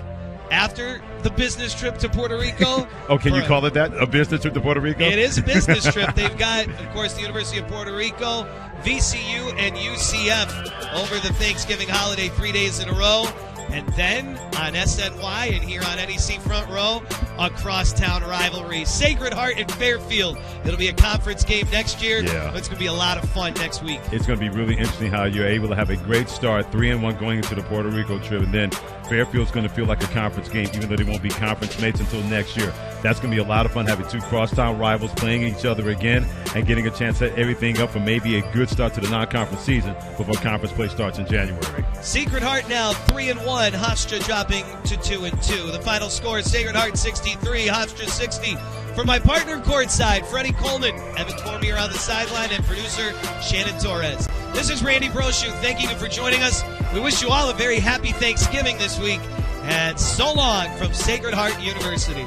after the business trip to Puerto Rico. Oh, can you call it that? A business trip to Puerto Rico? It is a business trip. They've got, of course, the University of Puerto Rico, VCU, and UCF over the Thanksgiving holiday 3 days in a row. And then on SNY and here on NEC Front Row, a crosstown rivalry. Sacred Heart and Fairfield. It'll be a conference game next year. Yeah. It's going to be a lot of fun next week. It's going to be really interesting how you're able to have a great start, 3-1 going into the Puerto Rico trip, and then Fairfield's going to feel like a conference game, even though they won't be conference mates until next year. That's going to be a lot of fun having two crosstown rivals playing each other again and getting a chance to set everything up for maybe a good start to the non-conference season before conference play starts in January. Sacred Heart now 3-1. Hofstra dropping to 2-2. The final score: Sacred Heart 63, Hofstra 60. For my partner courtside, Freddie Coleman, Evan Cormier on the sideline, and producer Shannon Torres. This is Randy Brochu. Thank you for joining us. We wish you all a very happy Thanksgiving this week, and so long from Sacred Heart University.